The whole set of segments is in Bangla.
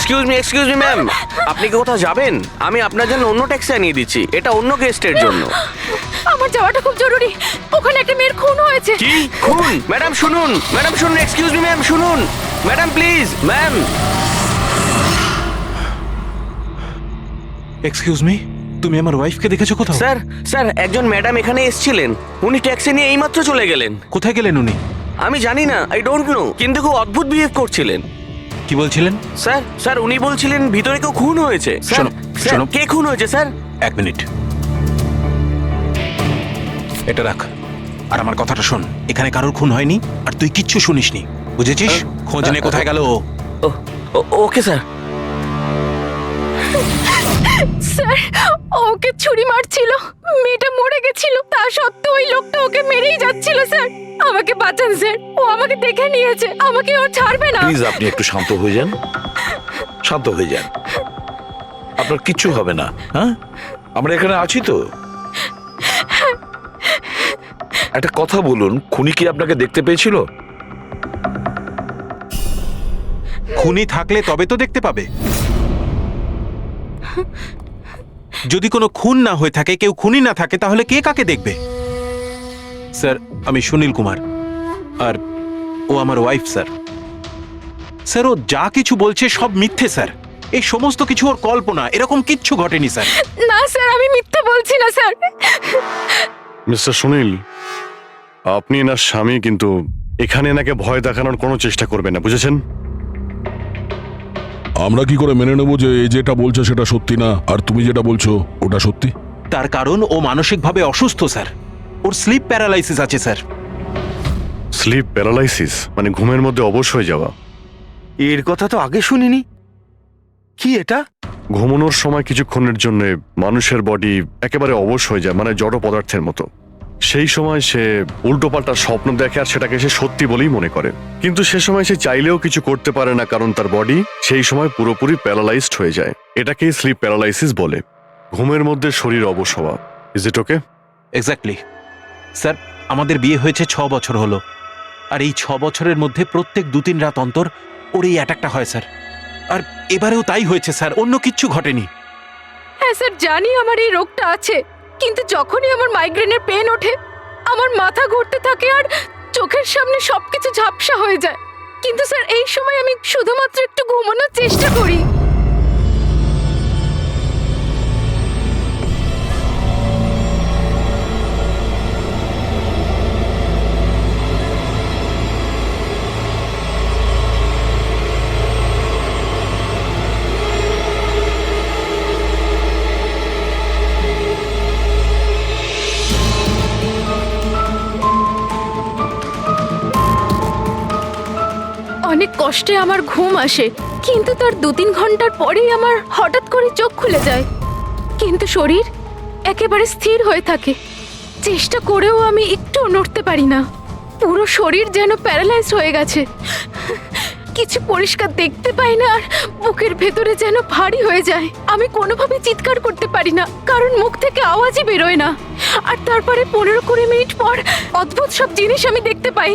এক্সকিউজ মি ম্যাম, আপনি কি কোথাও যাবেন? আমি আপনার জন্য অন্য ট্যাক্সি আনিয়ে দিচ্ছি, এটা অন্য গেস্টের জন্য। আমার যাওয়াটা খুব জরুরি, ওখানে একটা মেয়ের খুন হয়েছে। কি খুন? ম্যাডাম শুনুন, এক্সকিউজ মি ম্যাম, শুনুন madam, please ma'am. Excuse me, তুমি আমার ওয়াইফকে দেখেছো কোথাও? স্যার একজন ম্যাডাম এখানে এসেছিলেন, উনি ট্যাক্সি নিয়ে এইমাত্র চলে গেলেন। কোথায় গেলেন উনি? আমি জানি না, আই ডোন্ট নো, কিন্তু খুব অদ্ভুত বিহেভ করছিলেন। কি বলছিলেন? স্যার উনি বলছিলেন ভিতরে কেউ খুন হয়েছে। শোনো, শোনো। কে খুন হয়েছে স্যার? এক মিনিট, এটা রাখ আর আমার কথাটা শোন। এখানে কারোর খুন হয়নি আর তুই কিচ্ছু শুনিসনি, বুঝেছিস? খোঁজ নে কোথায় গেল ও। Okay sir. স্যার, ওকে ছুরি মারছিল, মেয়েটা মরে গেছিল, তা সত্ত্বেও ওই লোকটা ওকে মেরেই যাচ্ছিল। স্যার আমাকে বাঁচান স্যার, ও আমাকে দেখে নিয়েছে, আমাকে ও ছাড়বে না। প্লিজ আপনি একটু শান্ত হয়ে যান, শান্ত হয়ে যান, আপনার কিচ্ছু হবে না। হ্যাঁ, আমরা এখানে আছি তো। একটা কথা বলুন, খুনি কি আপনাকে দেখতে পেয়েছিল? খুনি থাকলে তবে তো দেখতে পাবে। যদি কোনো খুন না হয়ে থাকে, কেউ খুনি না থাকে, তাহলে কে কাকে দেখবে? স্যার আমি সুনীল কুমার, আর ও আমার ওয়াইফ। স্যার স্যার ও যা কিছু বলছে সব মিথ্যে স্যার, এই সমস্ত কিছু ওর কল্পনা, এরকম কিচ্ছু ঘটেনি স্যার। না স্যার, আমি মিথ্যে বলছি না স্যার। মিস্টার সুনীল, আপনি এনার স্বামী, কিন্তু এখানে এনাকে ভয় দেখানোর কোনো চেষ্টা করবেন না, বুঝেছেন? আমরা কি করে মেনে নেবো যে এই যেটা বলছে সেটা সত্যি না, আর তুমি যেটা বলছো ওটা সত্যি? তার কারণ ও মানসিকভাবে অসুস্থ স্যার, ওর স্লিপ প্যারালাইসিস আছে স্যার। স্লিপ প্যারালাইসিস মানে ঘুমের মধ্যে অবশ হয়ে যাওয়া? এর কথা তো আগে শুনিনি, কি এটা? ঘুমানোর সময় কিছুক্ষণের জন্য মানুষের বডি একেবারে অবশ হয়ে যায়, মানে জড় পদার্থের মতো। সেই সময় সে উল্টোপাল্টা স্বপ্ন দেখে আর সেটাকে সে সত্যি বলেই মনে করে, কিন্তু সে সময় সে চাইলেও কিছু করতে পারে না, কারণ তার বডি সেই সময় পুরোপুরি প্যারালাইজড হয়ে যায়। এটাকেই স্লিপ প্যারালাইসিস বলে, ঘুমের মধ্যে শরীর অবশ হওয়া। Is it okay? Exactly sir, আমাদের বিয়ে হয়েছে 6 বছর হলো, আর এই 6 বছরের মধ্যে প্রত্যেক 2-3 রাত অন্তর ওর এই অ্যাটাকটা হয় স্যার। আর এবারেও তাই হয়েছে স্যার, অন্য কিচ্ছু ঘটেনি। হ্যাঁ স্যার, জানি আমার এই রোগটা আছে, কিন্তু যখনই আমার মাইগ্রেনের পেন ওঠে, আমার মাথা ঘুরতে থাকে আর চোখের সামনে সবকিছু ঝাপসা হয়ে যায়। কিন্তু স্যার এই সময় আমি শুধুমাত্র একটু ঘুমানোর চেষ্টা করি। অনেক কষ্টে আমার ঘুম আসে, কিন্তু তার 2-3 ঘন্টার পরেই আমার হঠাৎ করে চোখ খুলে যায়, কিন্তু শরীর একেবারে স্থির হয়ে থাকে। চেষ্টা করেও আমি একটু নড়তে পারি না, পুরো শরীর যেন প্যারালাইজ হয়ে গেছে। কিছু পরিষ্কার দেখতে পাই না আর বুকের ভেতরে যেন ভারী হয়ে যায়। আমি কোনোভাবে চিৎকার করতে পারি না, কারণ মুখ থেকে আওয়াজই বেরোয় না। আর তারপরে 15-20 মিনিট পর অদ্ভুত সব জিনিস আমি দেখতে পাই।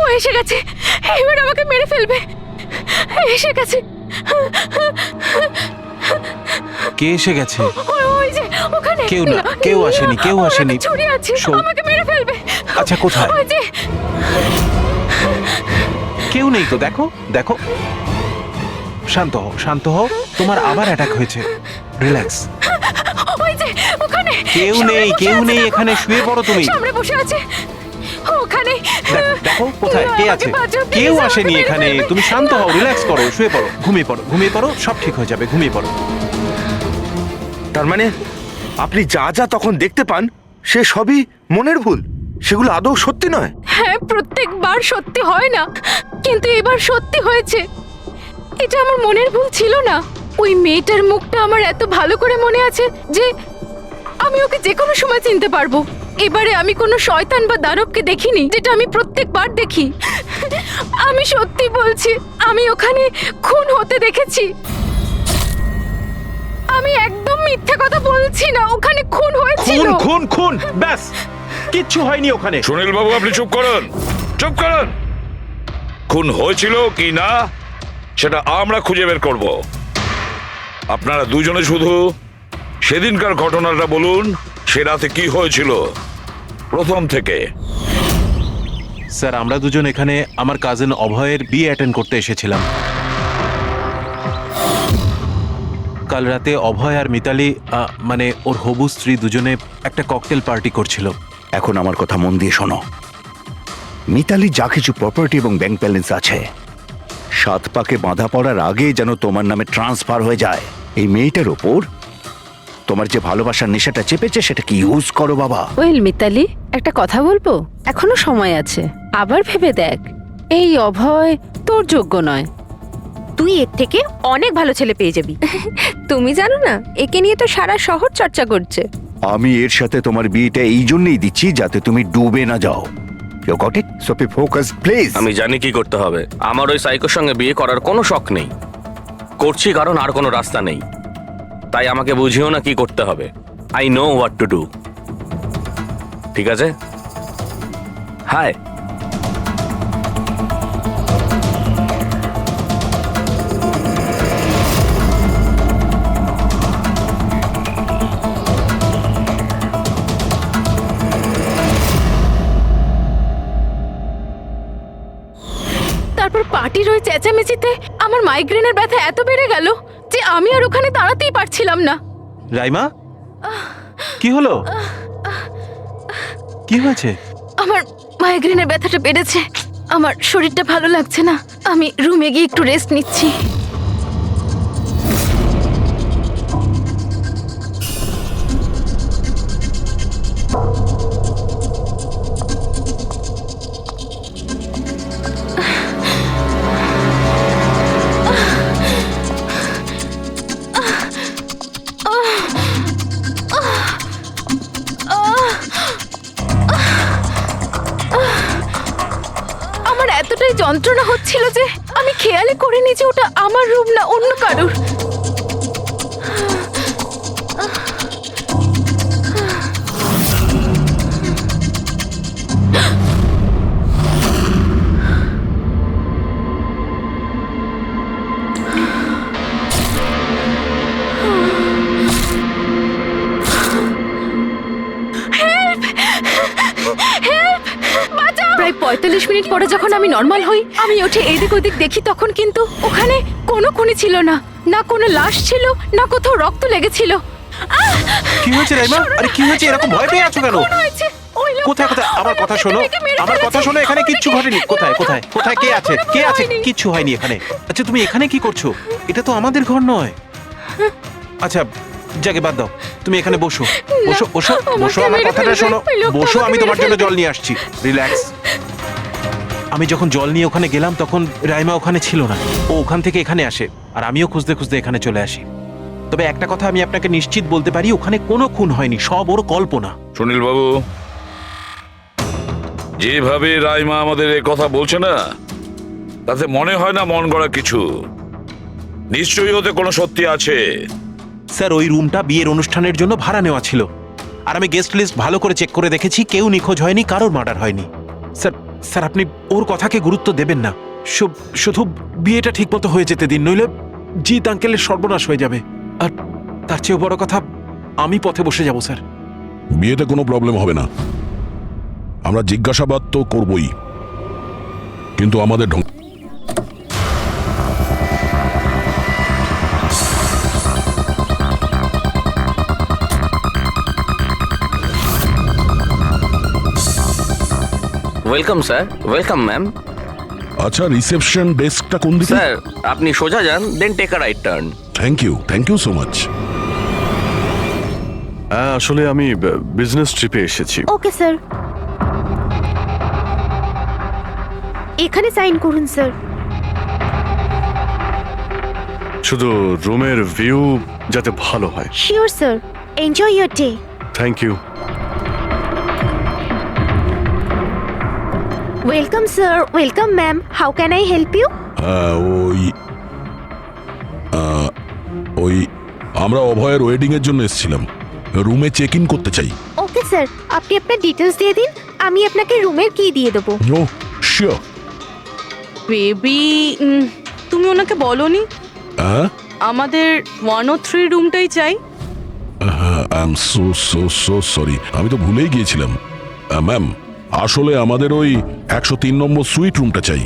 ও এসে গেছে, এবার আমাকে মেরে ফেলবে। এসে গেছে। কে এসে গেছে? ওই যে ওখানে। কেউ না, কেউ আসেনি, কেউ ওর আসেনি। হাতে ছুরি আছে, শোন। আমাকে মেরে ফেলবে। আচ্ছা কোথায়? ওই যে। কেউ নেই তো, দেখো দেখো। শান্ত হও, শান্ত হও, তোমার আবার অ্যাটাক হয়েছে, রিল্যাক্স। ওই যে ওখানে। কেউ সামনে নেই, বসে কেউ আছে, নেই, দেখো। এখানে শুয়ে পড়ো তুমি। সামনে বসে আছে ওখানে। দেখো কোথায় কে আছে? কেউ আসেনি এখানে, তুমি শান্ত হও, রিল্যাক্স করো, শুয়ে পড়ো, ঘুমিয়ে পড়ো, ঘুমিয়ে পড়ো, সব ঠিক হয়ে যাবে, ঘুমিয়ে পড়ো। তার মানে আপনি যা যা তখন দেখতে পান সে সবই মনের ভুল, সেগুলো আদৌ সত্যি নয়? হ্যাঁ, প্রত্যেকবার সত্যি হয় না, কিন্তু এবার সত্যি হয়েছে। এটা আমার মনের ভুল ছিল না। ওই মেয়েটার মুখটা আমার এত ভালো করে মনে আছে যে আমি ওকে যে কোনো সময় চিনতে পারবো। এবারে আমি কোনো শয়তান বা দানবকে দেখিনি, যেটা আমি প্রত্যেকবার দেখি। আমি সত্যি বলছি, আমি ওখানে খুন হতে দেখেছি। আমি মিথ্যে কথা বলছি না, ওখানে খুন হয়েছিল। খুন খুন খুন ব্যাস, কিচ্ছু হয়নি ওখানে। সুনীল বাবু আপনি চুপ করুন, চুপ করুন। খুন হয়েছিল কি না সেটা আমরা খুঁজে বের করব। আপনারা দুজনে শুধু সেদিনকার ঘটনাটা বলুন, সে রাতে কি হয়েছিল প্রথম থেকে। স্যার আমরা দুজন এখানে আমার কাজিন অভয়ের বিয়ে অ্যাটেন্ড করতে এসেছিলাম। কাল রাতে অভয় আর মিতালি মানে ওর হবু স্ত্রী দুজনে একটা ককটেল পার্টি করছিল। এখন আমার কথা মন দিয়ে শোনো। মিতালি যা কিছু প্রপার্টি এবং ব্যাংক ব্যালেন্স আছে, 7 পাকে বাঁধা পড়ার আগে যেন তোমার নামে ট্রান্সফার হয়ে যায়। এই মেয়েটার ওপর তোমার যে ভালোবাসার নেশাটা চেপেছে সেটাকে ইউজ করো বাবা। ওয়েল মিতালি, একটা কথা বলবো? এখনো সময় আছে, আবার ভেবে দেখ। এই অভয় তোর যোগ্য নয়। তুই এর থেকে অনেক ভালো ছেলে পেয়ে যাবি। তুমি জানো না, একে নিয়ে তো সারা শহর চর্চা করছে। আমি এর সাথে তোমার বিয়েটা এই জন্যই দিচ্ছি যাতে তুমি ডুবে না যাও। You got it? So be focus please. আমি জানি কি করতে হবে। আমার ওই সাইকোর সঙ্গে বিয়ে করার কোনো শখ নেই, করছি কারণ আর কোনো রাস্তা নেই। তাই আমাকে বুঝিও না কি করতে হবে। I know what to do. ঠিক আছে? হাই। তারপর পার্টির ওই চেঁচামেচিতে আমার মাইগ্রেনের ব্যথা এত বেড়ে গেল যে আমি আর ওখানে দাঁড়াতেই পারছিলাম না। রাইমা, কি হলো? কি হয়েছে? আমার মাইগ্রেনের ব্যথাটা বেড়েছে, আমার শরীরটা ভালো লাগছে না। আমি রুমে গিয়ে একটু রেস্ট নিচ্ছি। আমার এতটাই যন্ত্রণা হচ্ছিল যে আমি খেয়ালই করিনি যে ওটা আমার রুম না অন্য কারোর। প্রায় 45 মিনিট পরে যখন আমি নর্মাল হই, আমি উঠে এদিক ওদিক দেখি, তখন কিন্তু ওখানে কোনো খুনি ছিল না, না কোনো লাশ ছিল, না কোথাও রক্ত লেগেছিল। কি হয়েছে রাইমা? আরে কি হয়েছে? এরকম ভয় পেয়ে আছো কেন? কোথায় কোথায়? আমার কথা শোনো, আমার কথা শোনো। এখানে কিচ্ছু ঘটেনি। কোথায় কোথায় কোথায়? কে আছে? কে আছে? কিচ্ছু হয়নি এখানে। আচ্ছা তুমি এখানে কি করছো? এটা তো আমাদের ঘর নয়। আচ্ছা জাগে বাদ দাও, তুমি এখানে বসো বসো বসো বসো। আমার কথাটা শোনো, বসো। আমি তোমার জন্য জল নিয়ে আসছি। রিল্যাক্স। আমি যখন জল নিয়ে ওখানে গেলাম তখন রাইমা ওখানে ছিল না। ও ওখান থেকে এখানে আসে আর আমিও খুঁজতে খুঁজতে এখানে চলে আসি। তবে একটা কথা আমি আপনাকে নিশ্চিত বলতে পারি, ওখানে কোনো খুন হয়নি, সব ওর কল্পনা। সুনীল বাবু, যেভাবে রাইমা আমাদের এ কথা বলছে না, তাতে মনে হয় না মন গড়া কিছু। নিশ্চয়ই ওতে কোনো সত্যি আছে। স্যার ওই রুমটা বিয়ের অনুষ্ঠানের জন্য ভাড়া নেওয়া ছিল, আর আমি গেস্ট লিস্ট ভালো করে চেক করে দেখেছি, কেউ নিখোঁজ হয়নি, কারোর মার্ডার হয়নি। স্যার স্যার আপনি ওর কথাকে গুরুত্ব দেবেন না। শুধু বিয়েটা ঠিকমতো হয়ে যেতে দিন, নইলে জিৎ আঙ্কেলের সর্বনাশ হয়ে যাবে। আর তার চেয়েও বড় কথা, আমি পথে বসে যাব স্যার। বিয়েতে কোনো প্রবলেম হবে না, আমরা জিজ্ঞাসাবাদ তো করবই, কিন্তু আমাদের ঢং। Welcome sir. Welcome ma'am. আচ্ছা, রিসেপশন ডেস্কটা কোন দিকে? স্যার আপনি সোজা যান, then take a right turn. Thank you so much. হ্যাঁ, আসলে আমি বিজনেস ট্রিপে এসেছি। ওকে স্যার, এখানে সাইন করুন স্যার। শুধু রুমের ভিউ যাতে ভালো হয়। Sure sir, enjoy your day. Thank you. Welcome sir, welcome ma'am, how can I help you? ওই আমরা অভয়ের ওয়েডিং এর জন্য এসেছিলাম, রুমে চেক ইন করতে চাই। ওকে স্যার, আপনি আপনার ডিটেলস দিয়ে দিন, আমি আপনাকে রুমের কি দিয়ে দেবো। ও শিওর। বেবি, তুমি ওনাকে বলনি হ্যাঁ, আমাদের 103 রুমটাই চাই? I am so so so sorry, আমি তো ভুলেই গিয়েছিলাম। ম্যাম, আসলে আমাদের ওই 103 নম্বর সুইট রুমটা চাই।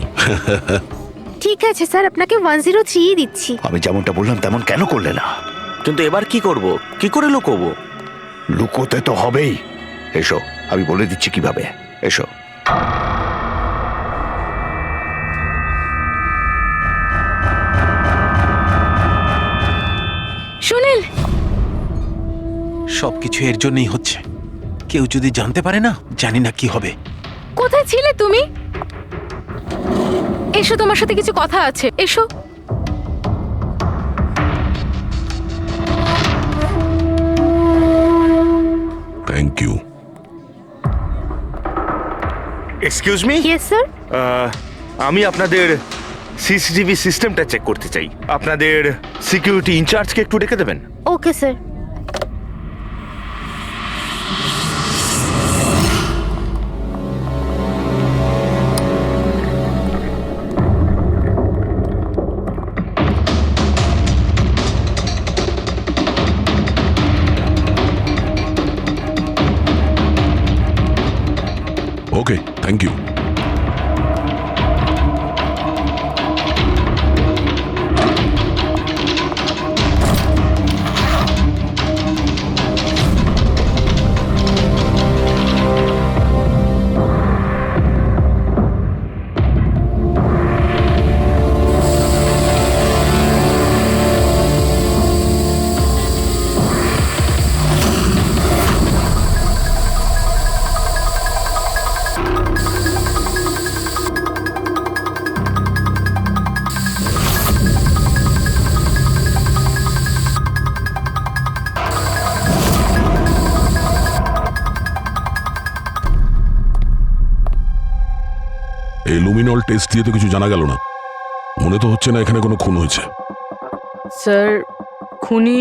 ঠিক আছে স্যার, আপনাকে 103 দিচ্ছি। আমি যেমনটা বললাম তেমন কেন করলে না? কিন্তু এবার কি করব, কি করে লুকোবো? লুকোতে তো হবেই। এসো, আমি বলে দিচ্ছি কিভাবে। এসো। সুনীল, সবকিছু এর জন্যই হচ্ছে। কেউ যদি জানতে পারে না, জানি না কি হবে। কোথায় ছিলে তুমি? এসো, তোমার সাথে কিছু কথা আছে, এসো। Thank you. Excuse me, yes sir. আমি আপনাদের সিসিটিভি সিস্টেমটা চেক করতে চাই। আপনাদের সিকিউরিটি ইনচার্জকে একটু ডেকে দেবেন। Okay sir. Okay, thank you. এই লুমিনল টেস্ট দিয়ে তো কিছু জানা গেল না। মনে তো হচ্ছে না এখানে কোনো খুন হয়েছে। স্যার, খুনি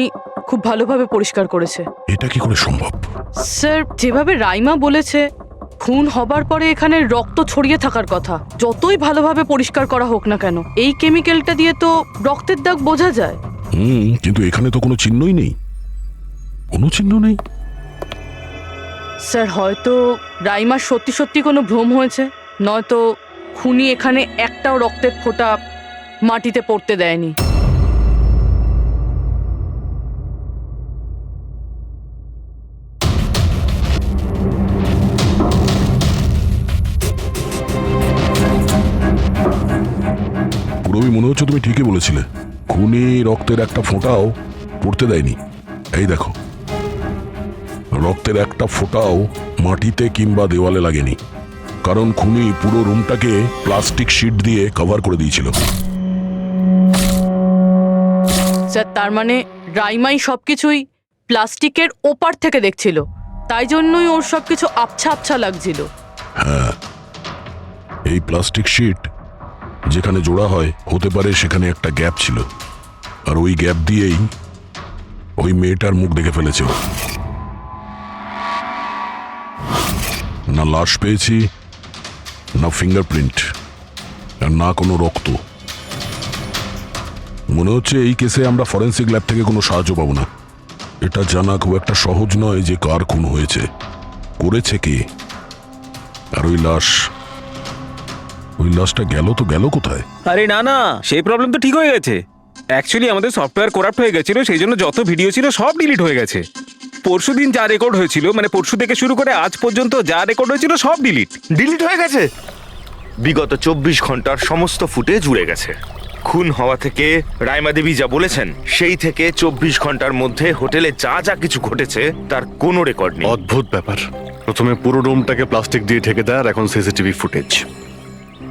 খুব ভালোভাবে পরিষ্কার করেছে। এটা কি করে সম্ভব? স্যার, যেভাবে রাইমা বলেছে, খুন হবার পরে এখানে রক্ত ছড়িয়ে থাকার কথা। যতই ভালোভাবে পরিষ্কার করা হোক না কেন, এই কেমিক্যালটা দিয়ে তো রক্তের দাগ বোঝা যায়। কিন্তু এখানে তো কোনো চিহ্নই নেই, কোনো চিহ্ন নেই। স্যার, হয়তো রাইমার সত্যি সত্যি কোনো ভ্রম হয়েছে, নয়তো খুনি এখানে একটাও রক্তের ফোঁটা মাটিতে পড়তে দেয়নি। পুরবি, মনে হচ্ছে তুমি ঠিকই বলেছিলে। খুনি রক্তের একটা ফোঁটাও পড়তে দেয়নি। এই দেখো, রক্তের একটা ফোঁটাও মাটিতে কিংবা দেওয়ালে লাগেনি, কারণ খুনি পুরো রুমটাকে প্লাস্টিক শিট দিয়ে কভার করে দিয়েছিল। স্যার, তার মানে রাইমাই সবকিছুই প্লাস্টিকের ওপার থেকে দেখছিল, তাই জন্যই ওর সবকিছু আবছা আবছা লাগছিল। হ্যাঁ, এই প্লাস্টিক শিট যেখানে জোড়া হয়, হতে পারে সেখানে একটা গ্যাপ ছিল, আর ওই গ্যাপ দিয়েই ওই মেয়েটার মুখ দেখে ফেলেছে। না লাশ পেয়েছি, না ফিঙ্গারপ্রিন্ট, আর না কোনো রক্ত। মনে হচ্ছে এই কেসে আমরা ফরেন্সিক ল্যাব থেকে কোনো সাহায্য পাবো না। এটা জানা খুব একটা সহজ নয় যে কার খুন হয়েছে, করেছে কে। আর ওই লাশটা গেল তো গেল কোথায়? আরে না না, সেই প্রবলেম তো ঠিক হয়ে গেছে। অ্যাকচুয়ালি আমাদের সফটওয়্যার করাপ্ট হয়ে গেছিল, সেই জন্য যত ভিডিও ছিল সব ডিলিট হয়ে গেছে। পরশুদিন যা রেকর্ড হয়েছিল, মানে পরশু থেকে শুরু করে আজ পর্যন্ত যা রেকর্ড হয়েছিল সব ডিলিট হয়ে গেছে। বিগত 24 ঘন্টার সমস্ত ফুটেজ উড়ে গেছে। খুন হওয়া থেকে রাইমা দেবী যা বলেছেন, সেই থেকে 24 ঘন্টার মধ্যে হোটেলে যা যা কিছু ঘটেছে তার কোনো রেকর্ড নেই। অদ্ভুত ব্যাপার। প্রথমে পুরো রুমটাকে প্লাস্টিক দিয়ে ঢেকে দেয়, আর এখন সিসিটিভি ফুটেজ।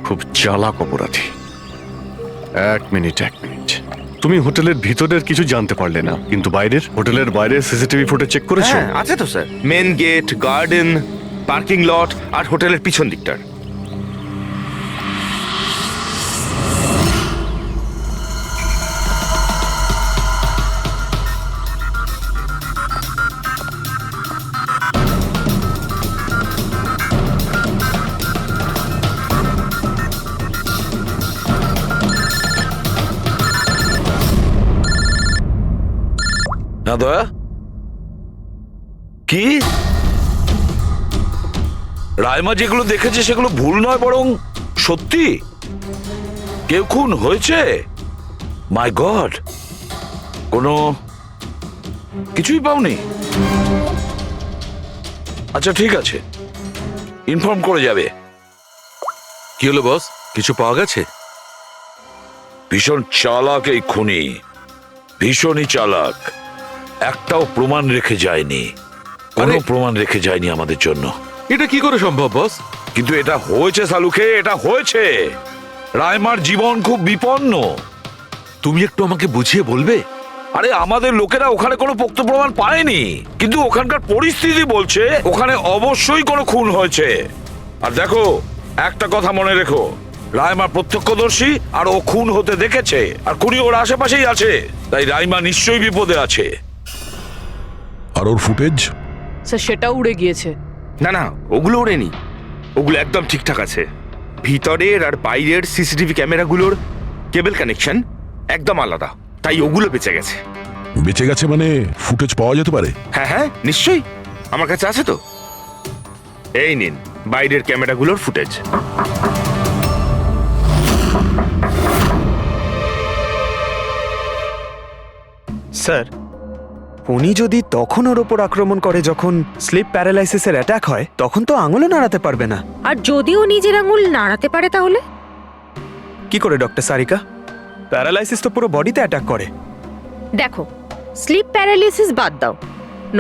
খুব চালাক অপরাধী। এক মিনিট। তুমি হোটেলের ভিতরের কিছু জানতে পারলে না, কিন্তু হোটেলের বাইরের সিসিটিভি ফুটেজ চেক করেছো? হ্যাঁ, আছে তো sir. Main gate, garden, parking lot আর হোটেলের পিছন দিকটার। না দয়া, কি রাইমা যেগুলো দেখেছে সেগুলো ভুল নয়, বরং সত্যি? কেউ খুন হয়েছে? মাই গড, কোনো কিছুই পাওনি? আচ্ছা ঠিক আছে, ইনফর্ম করে যাবে। কি হলো বস, কিছু পাওয়া গেছে? ভীষণ চালাক এই খুনি, ভীষণই চালাক। একটাও প্রমাণ রেখে যায়নি, কোনো প্রমাণ রেখে যায়নি আমাদের জন্য। এটা কি করে সম্ভব বস? কিন্তু এটা হয়েছে সালুকে, এটা হয়েছে। রাইমার জীবন খুব বিপন্ন। তুমি একটু আমাকে বুঝিয়ে বলবে? আরে আমাদের লোকেরা ওখানে কোনো পোক্ত প্রমাণ পায়নি, কিন্তু ওখানকার পরিস্থিতি বলছে ওখানে অবশ্যই কোনো খুন হয়েছে। আর দেখো, একটা কথা মনে রেখো, রাইমা প্রত্যক্ষদর্শী, আর ও খুন হতে দেখেছে, আর খুনি ওর আশেপাশেই আছে, তাই রাইমা নিশ্চয়ই বিপদে আছে। আর ওর ফুটেজ? স্যার সেটাও উড়ে গিয়েছে। না না, ওগুলো ওড়েনি, ওগুলো একদম ঠিকঠাক আছে। ভিতরের আর বাইরের সিসিটিভি ক্যামেরাগুলোর কেবল কানেকশন একদম আলাদা, তাই ওগুলো বেঁচে গেছে। বেঁচে গেছে মানে ফুটেজ পাওয়া যেতে পারে? হ্যাঁ হ্যাঁ, নিশ্চয়ই, আমার কাছে আছে তো। এই নিন বাইরের ক্যামেরাগুলোর ফুটেজ। স্যার, উনি যদি তখন ওর ওপর আক্রমণ করে যখন স্লিপ প্যারালাইসিসের অ্যাটাক হয়, তখন তো আঙুলও নাড়াতে পারবে না। আর যদিও নিজের আঙুল নাড়াতে পারে তাহলে? কি করে ডক্টর সারিকা? প্যারালাইসিস তো পুরো বডিতে অ্যাটাক করে। দেখো, স্লিপ প্যারালিসিস বাদ দাও,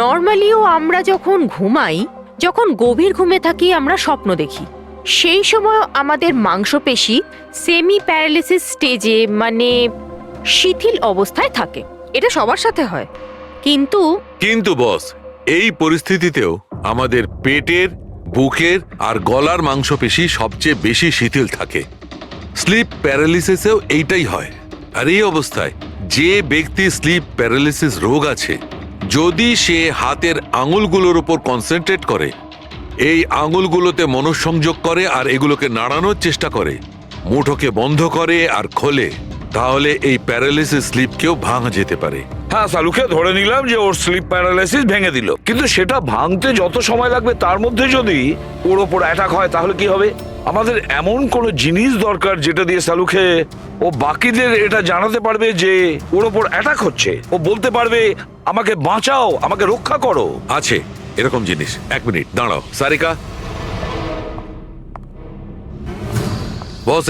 নর্মালিও আমরা যখন ঘুমাই, যখন গভীর ঘুমে থাকি, আমরা স্বপ্ন দেখি। সেই সময় আমাদের মাংসপেশি সেমি প্যারালিসিস স্টেজে, মানে শিথিল অবস্থায় থাকে। এটা সবার সাথে হয়, কিন্তু বস, এই পরিস্থিতিতেও আমাদের পেটের, বুকের আর গলার মাংসপেশি সবচেয়ে বেশি শিথিল থাকে। স্লিপ প্যারালিসিসেও এইটাই হয়। আর এই অবস্থায় যে ব্যক্তি স্লিপ প্যারালিসিস রোগ আছে, যদি সে হাতের আঙুলগুলোর উপর কনসেন্ট্রেট করে, এই আঙুলগুলোতে মনঃসংযোগ করে আর এগুলোকে নাড়ানোর চেষ্টা করে, মুঠোকে বন্ধ করে আর খোলে, তাহলে এই প্যারালিসিস স্লিপকেও ভাঙা যেতে পারে। হ্যাঁ সালুকে ধরে নিলাম যে ওর স্লিপ প্যারালাইসিস ভেঙে দিল, কিন্তু সেটা ভাঙতে যত সময় লাগবে তার মধ্যে যদি ওর ওপর অ্যাটাক হয় তাহলে কি হবে? আমাদের এমন কোনো জিনিস দরকার যেটা দিয়ে সালুকে ও বাকিদের এটা জানাতে পারবে যে ওর ওপর অ্যাটাক হচ্ছে। ও বলতে পারবে, আমাকে বাঁচাও, আমাকে রক্ষা করো। আছে এরকম জিনিস। এক মিনিট দাঁড়াও সারিকা। বস,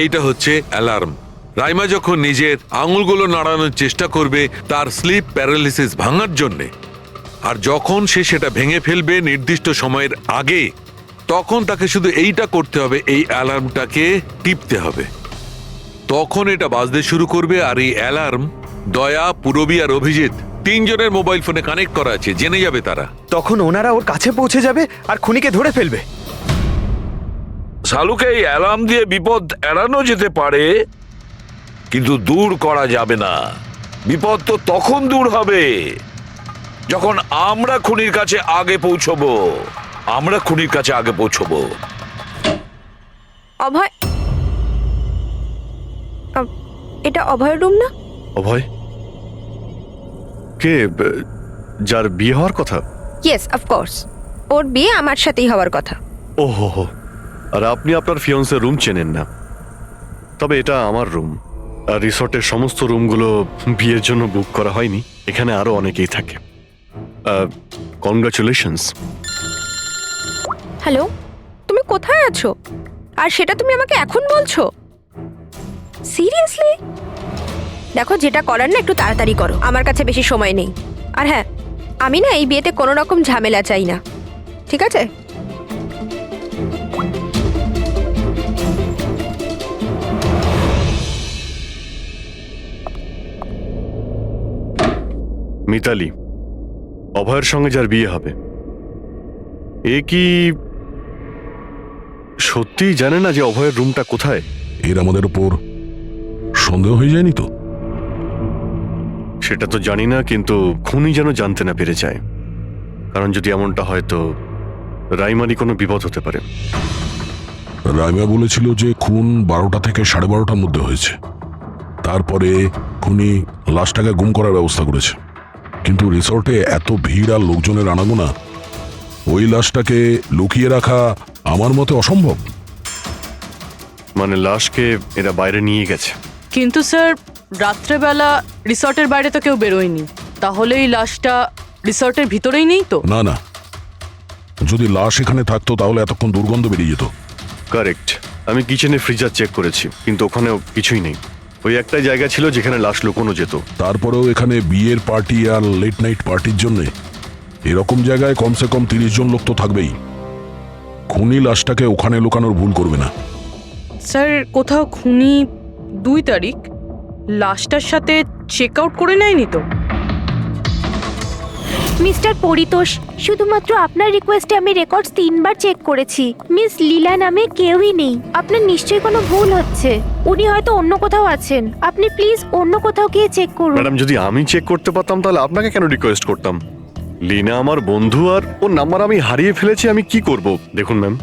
এইটা হচ্ছে অ্যালার্ম। রাইমা যখন নিজের আঙুলগুলো নাড়ানোর চেষ্টা করবে তার স্লিপ প্যারালিসিস ভাঙার জন্যে, আর যখন সে সেটা ভেঙে ফেলবে নির্দিষ্ট সময়ের আগে, তখন তাকে শুধু এইটা করতে হবে, এই অ্যালার্মটাকে টিপতে হবে। তখন এটা বাজতে শুরু করবে, আর এই অ্যালার্ম দয়া, পুরবী আর অভিজিৎ তিনজনের মোবাইল ফোনে কানেক্ট করা আছে, জেনে যাবে তারা। তখন ওনারা ওর কাছে পৌঁছে যাবে আর খুনিকে ধরে ফেলবে। সালুকে এই অ্যালার্ম দিয়ে বিপদ এড়ানো যেতে পারে, কিন্তু দূর করা যাবে না। বিপদ তো তখন দূর হবে যখন আমরা খুনির কাছে আগে পৌঁছবো। অভয়, এটা অভয়ের রুম না? অভয় কে? যার বিয়ে হওয়ার কথা? ইয়েস, অফকোর্স, ওর বিয়ে আমার সাথেই হওয়ার কথা। ওহো, আর আপনি আপনার ফিয়ন্সের রুম চেনেন না? তবে এটা আমার রুম, আর রিসর্টের সমস্ত রুমগুলো বিয়ের জন্য বুক করা হয়নি। এখানে আরো অনেকেই থাকে। কনগ্রাচুলেশনস। হ্যালো, তুমি কোথায় আছো? আর সেটা তুমি আমাকে এখন বলছো? সিরিয়াসলি? দেখো, যেটা করার না একটু তাড়াতাড়ি করো, আমার কাছে বেশি সময় নেই। আর হ্যাঁ, আমি না এই বিয়েতে কোনো রকম ঝামেলা চাই না, ঠিক আছে? মিতালি, অভয়ের সঙ্গে যার বিয়ে হবে, এ কি সত্যিই জানে না যে অভয়ের রুমটা কোথায়? এর আমাদের উপর সন্দেহ হয়ে যায়নি তো? সেটা তো জানি না, কিন্তু খুনি যেন জানতে না পেরে যায়, কারণ যদি এমনটা হয় তো রাইমারই কোনো বিপদ হতে পারে। রাইমা বলেছিল যে খুন 12টা থেকে 12:30টার মধ্যে হয়েছে। তারপরে খুনি লাশটাকে গুম করার ব্যবস্থা করেছে, কিন্তু রিসর্টে এত ভিড় আর লোকজনের আনাগোনা, ওই লাশটাকে লুকিয়ে রাখা আমার মতে অসম্ভব। মানে লাশকে এরা বাইরে নিয়ে গেছে। কিন্তু স্যার রাত্রেবেলা রিসর্টের বাইরে তো কেউ বেরোয়নি, তাহলে এই লাশটা রিসর্টের ভিতরেই নেই তো? না না, যদি লাশ এখানে থাকতো তাহলে এতক্ষণ দুর্গন্ধ বেরিয়ে যেত। কারেক্ট। আমি কিচেনে ফ্রিজার চেক করেছি, কিন্তু ওখানেও কিছুই নেই। ওই একটাই জায়গা ছিল যেখানে লাশ লুকোনো যেত। তারপরেও এখানে বিয়ের পার্টি আর লেট নাইট পার্টির জন্য এরকম জায়গায় কমসে কম 30 জন লোক তো থাকবেই। খুনি লাশটাকে ওখানে লুকানোর ভুল করবে না। স্যার কোথাও খুনি 2 তারিখ লাশটার সাথে চেক আউট করে নেয়নি তো? মিস্টার পরিতোষ, শুধুমাত্র আপনার রিকোয়েস্টে আমি রেকর্ডস 3 বার চেক করেছি। মিস লীলা নামে কেউই নেই। আপনার নিশ্চয়ই কোনো ভুল হচ্ছে। উনি হয়তো অন্য কোথাও আছেন। আপনি প্লিজ অন্য কোথাও গিয়ে চেক করুন। ম্যাডাম, যদি আমি চেক করতে পারতাম তাহলে আপনাকে কেন রিকোয়েস্ট করতাম? লিনা আমার বন্ধু, আর ওর নাম্বার আমি হারিয়ে ফেলেছি। আমি কি করব? দেখুন ম্যাম,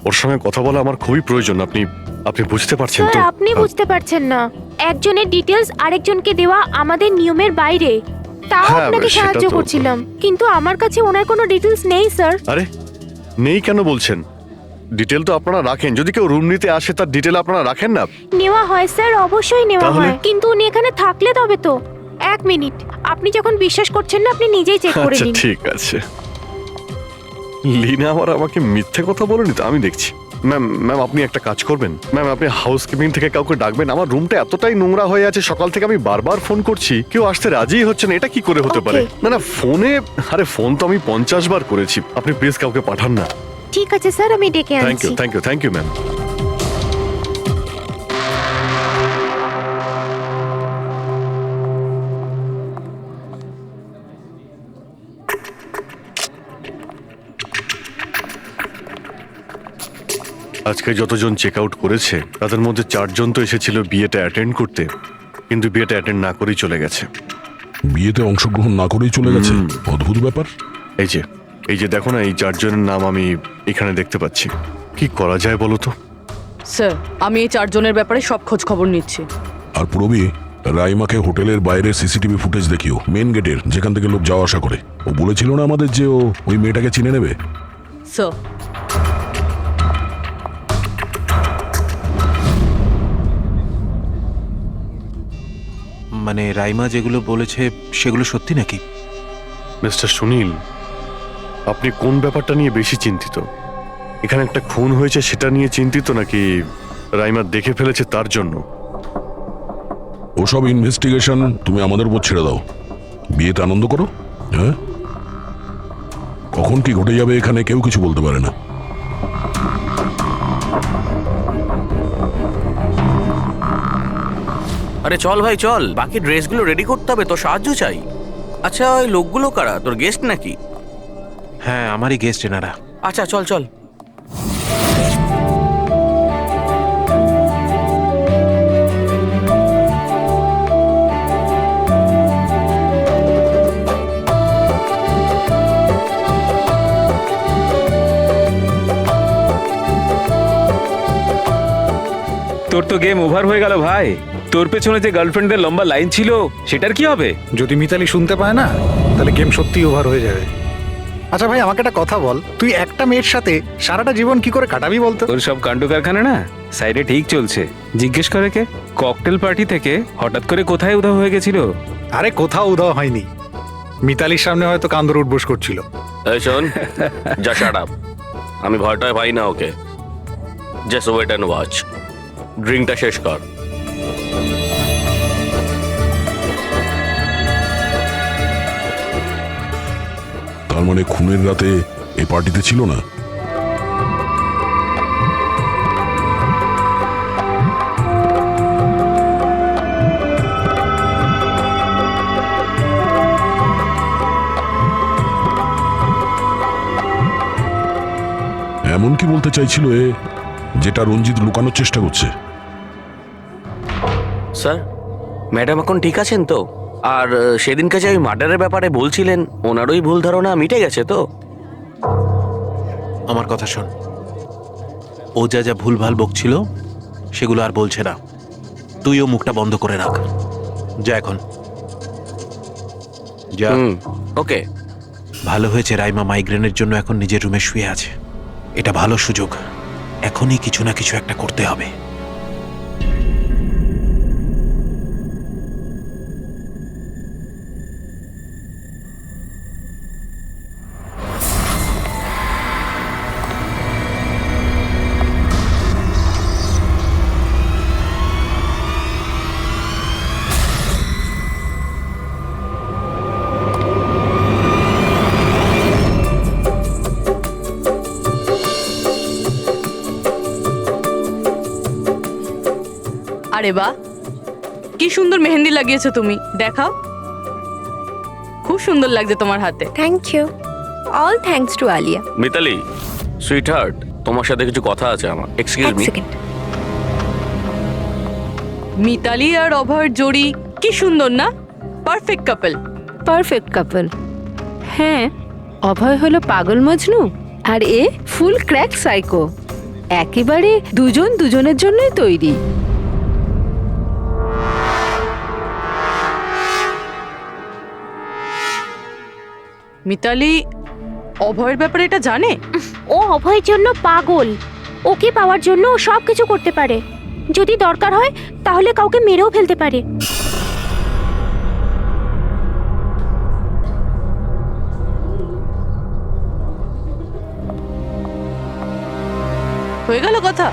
ওর সঙ্গে কথা বলা আমার খুবই প্রয়োজন। আপনি বুঝতে পারছেন তো? স্যার, আপনি বুঝতে পারছেন না। একজনের ডিটেলস আরেকজনকে দেওয়া আমাদের নিয়মের বাইরে। তাও হ্যাঁ, আপনাকে সেটা সাহায্য তো- করছিলাম, কিন্তু আমার কাছে ওনার কোনো ডিটেলস নেই স্যার। আরে নেই কেন বলছেন? ডিটেল তো আপনারা রাখেন। যদি কেউ রুম নিতে আসে তার ডিটেল আপনারা রাখেন না? নেওয়া হয় স্যার, অবশ্যই নেওয়া তাহলে? হয়, কিন্তু উনি এখানে থাকলে তবে তো। 1 মিনিট, আপনি যখন বিশ্বাস করছেন না আপনি নিজেই চেক করে আচ্ছা নিন। ঠিক আছে। লিনা আমাকে মিথ্যে কথা বলেনি তো? আমি দেখছি। ম্যাম আপনি একটা কাজ করবেন। ম্যাম, আপনি হাউসকিপিং থেকে কাউকে ডাকবেন। আমার রুমটা এতটাই নোংরা হয়ে আছে, সকাল থেকে আমি বারবার ফোন করছি, কেউ আসতে রাজিই হচ্ছে না। এটা কি করে হতে পারে? Okay. না ফোনে, আরে ফোন তো আমি 50 বার করেছি। আপনি প্লিজ কাউকে পাঠান না। ঠিক আছে স্যার, আমি ডেকে থ্যাংক ইউ, আনছি। Thank you ma'am. আজকে যতজন চেক আউট করেছে তাদের মধ্যে 4 জন তো এসেছিল বিয়েটা অ্যাটেন্ড করতে, কিন্তু বিয়েটা অ্যাটেন্ড না করেই চলে গেছে। বিয়েতে অংশগ্রহণ না করেই চলে গেছে? অদ্ভুত ব্যাপার। এই যে দেখো না, এই 4 জনের নাম আমি এখানে দেখতে পাচ্ছি। কি করা যায় বলো তো? স্যার আমি এই 4 জনের ব্যাপারে সব খোঁজ খবর নিচ্ছি। আর পুরবি, রাইমাকে হোটেলের বাইরে সিসিটিভি ফুটেজ দেখিও, মেন গেটের, যেখান থেকে লোক যাওয়া আসা করে। ও বলেছিল না আমাদের যে ও ওই মেয়েটাকে চিনে নেবে। স্যার মানে রাইমা যেগুলো বলেছে সেগুলো সত্যি নাকি? মিস্টার সুনীল, আপনি কোন ব্যাপারটা নিয়ে বেশি চিন্তিত? এখানে একটা খুন হয়েছে সেটা নিয়ে চিন্তিত, নাকি রাইমা দেখে ফেলেছে তার জন্য? ওসব ইনভেস্টিগেশন তুমি আমাদের উপর ছেড়ে দাও। বিয়েতে আনন্দ করো। হ্যাঁ, কখন কি ঘটে যাবে এখানে কেউ কিছু বলতে পারে না। আরে চল ভাই চল, বাকি ড্রেসগুলো রেডি করতে হবে, তো সাহায্য চাই। আচ্ছা ওই লোকগুলো কারা? তোর গেস্ট নাকি? হ্যাঁ, আমারই গেস্ট এনারা। আচ্ছা চল চল। তোর তো গেম ওভার হয়ে গেল ভাই। তোর পেছনে যে গার্লফ্রেন্ডদের লম্বা লাইন ছিল সেটার কি হবে? যদি মিতালি শুনতে পায় না তাহলে গেম সত্যি ওভার হয়ে যাবে। আচ্ছা ভাই, আমাকে একটা কথা বল, তুই একটা মেয়ের সাথে সারাটা জীবন কি করে কাটাবি বলতো? তোর সব কাণ্ড কারখানা না সাইডে ঠিক চলছে। জিজ্ঞেস করে কে? ককটেল পার্টি থেকে হঠাৎ করে কোথায় উধাও হয়ে গেছিল? আরে কোথাও উধাও হয়নি, মিতালির সামনে হয়তো কান্দর উঠবোস করছিল। এই শোন, যা শাট আপ। আমি ভয়টায় পাই না ওকে। Just wait and watch. ড্রিঙ্কটা শেষ কর। তার মানে খুনের রাতে এই পার্টিতে ছিল না? এমন কি বলতে চাইছিল এ, যেটা রঞ্জিত লুকানোর চেষ্টা করছে? স্যার, ম্যাডাম এখন ঠিক আছেন তো? আর সেদিনকে যে ওই মার্ডারের ব্যাপারে বলছিলেন, ওনারই ভুল ধারণা মিটে গেছে তো? আমার কথা শোন, ও যা যা ভুলভাল বকছিল সেগুলো আর বলছে না। তুইও মুখটা বন্ধ করে রাখ। যা এখন যা। ওকে। ভালো হয়েছে রাইমা মাইগ্রেনের জন্য এখন নিজের রুমে শুয়ে আছে। এটা ভালো সুযোগ, এখনই কিছু না কিছু একটা করতে হবে। আরে বাহ, কি সুন্দর মেহেন্দি লাগিয়েছো তুমি, দেখাও। খুব সুন্দর লাগছে তোমার হাতে। Thank you. All thanks to Alia. Mitali sweetheart, তোমার সাথে কিছু কথা আছে আমার। Excuse me. মিতালি আর অভয়ের জোড়ি কি সুন্দর না? Perfect couple. Perfect couple. হ্যাঁ, অভয় হলো পাগল মজনু আর এ ফুল ক্র্যাক সাইকো। একেবারে দুজন দুজনের জন্যই তৈরি। মিতালি অভয়ের ব্যাপারে এটা জানে? ও অভয়ের জন্য পাগল। ওকে পাওয়ার জন্য ও সব কিছু করতে পারে। যদি দরকার হয় তাহলে কাউকে মেরেও ফেলতে পারে। হয়ে গেল কথা।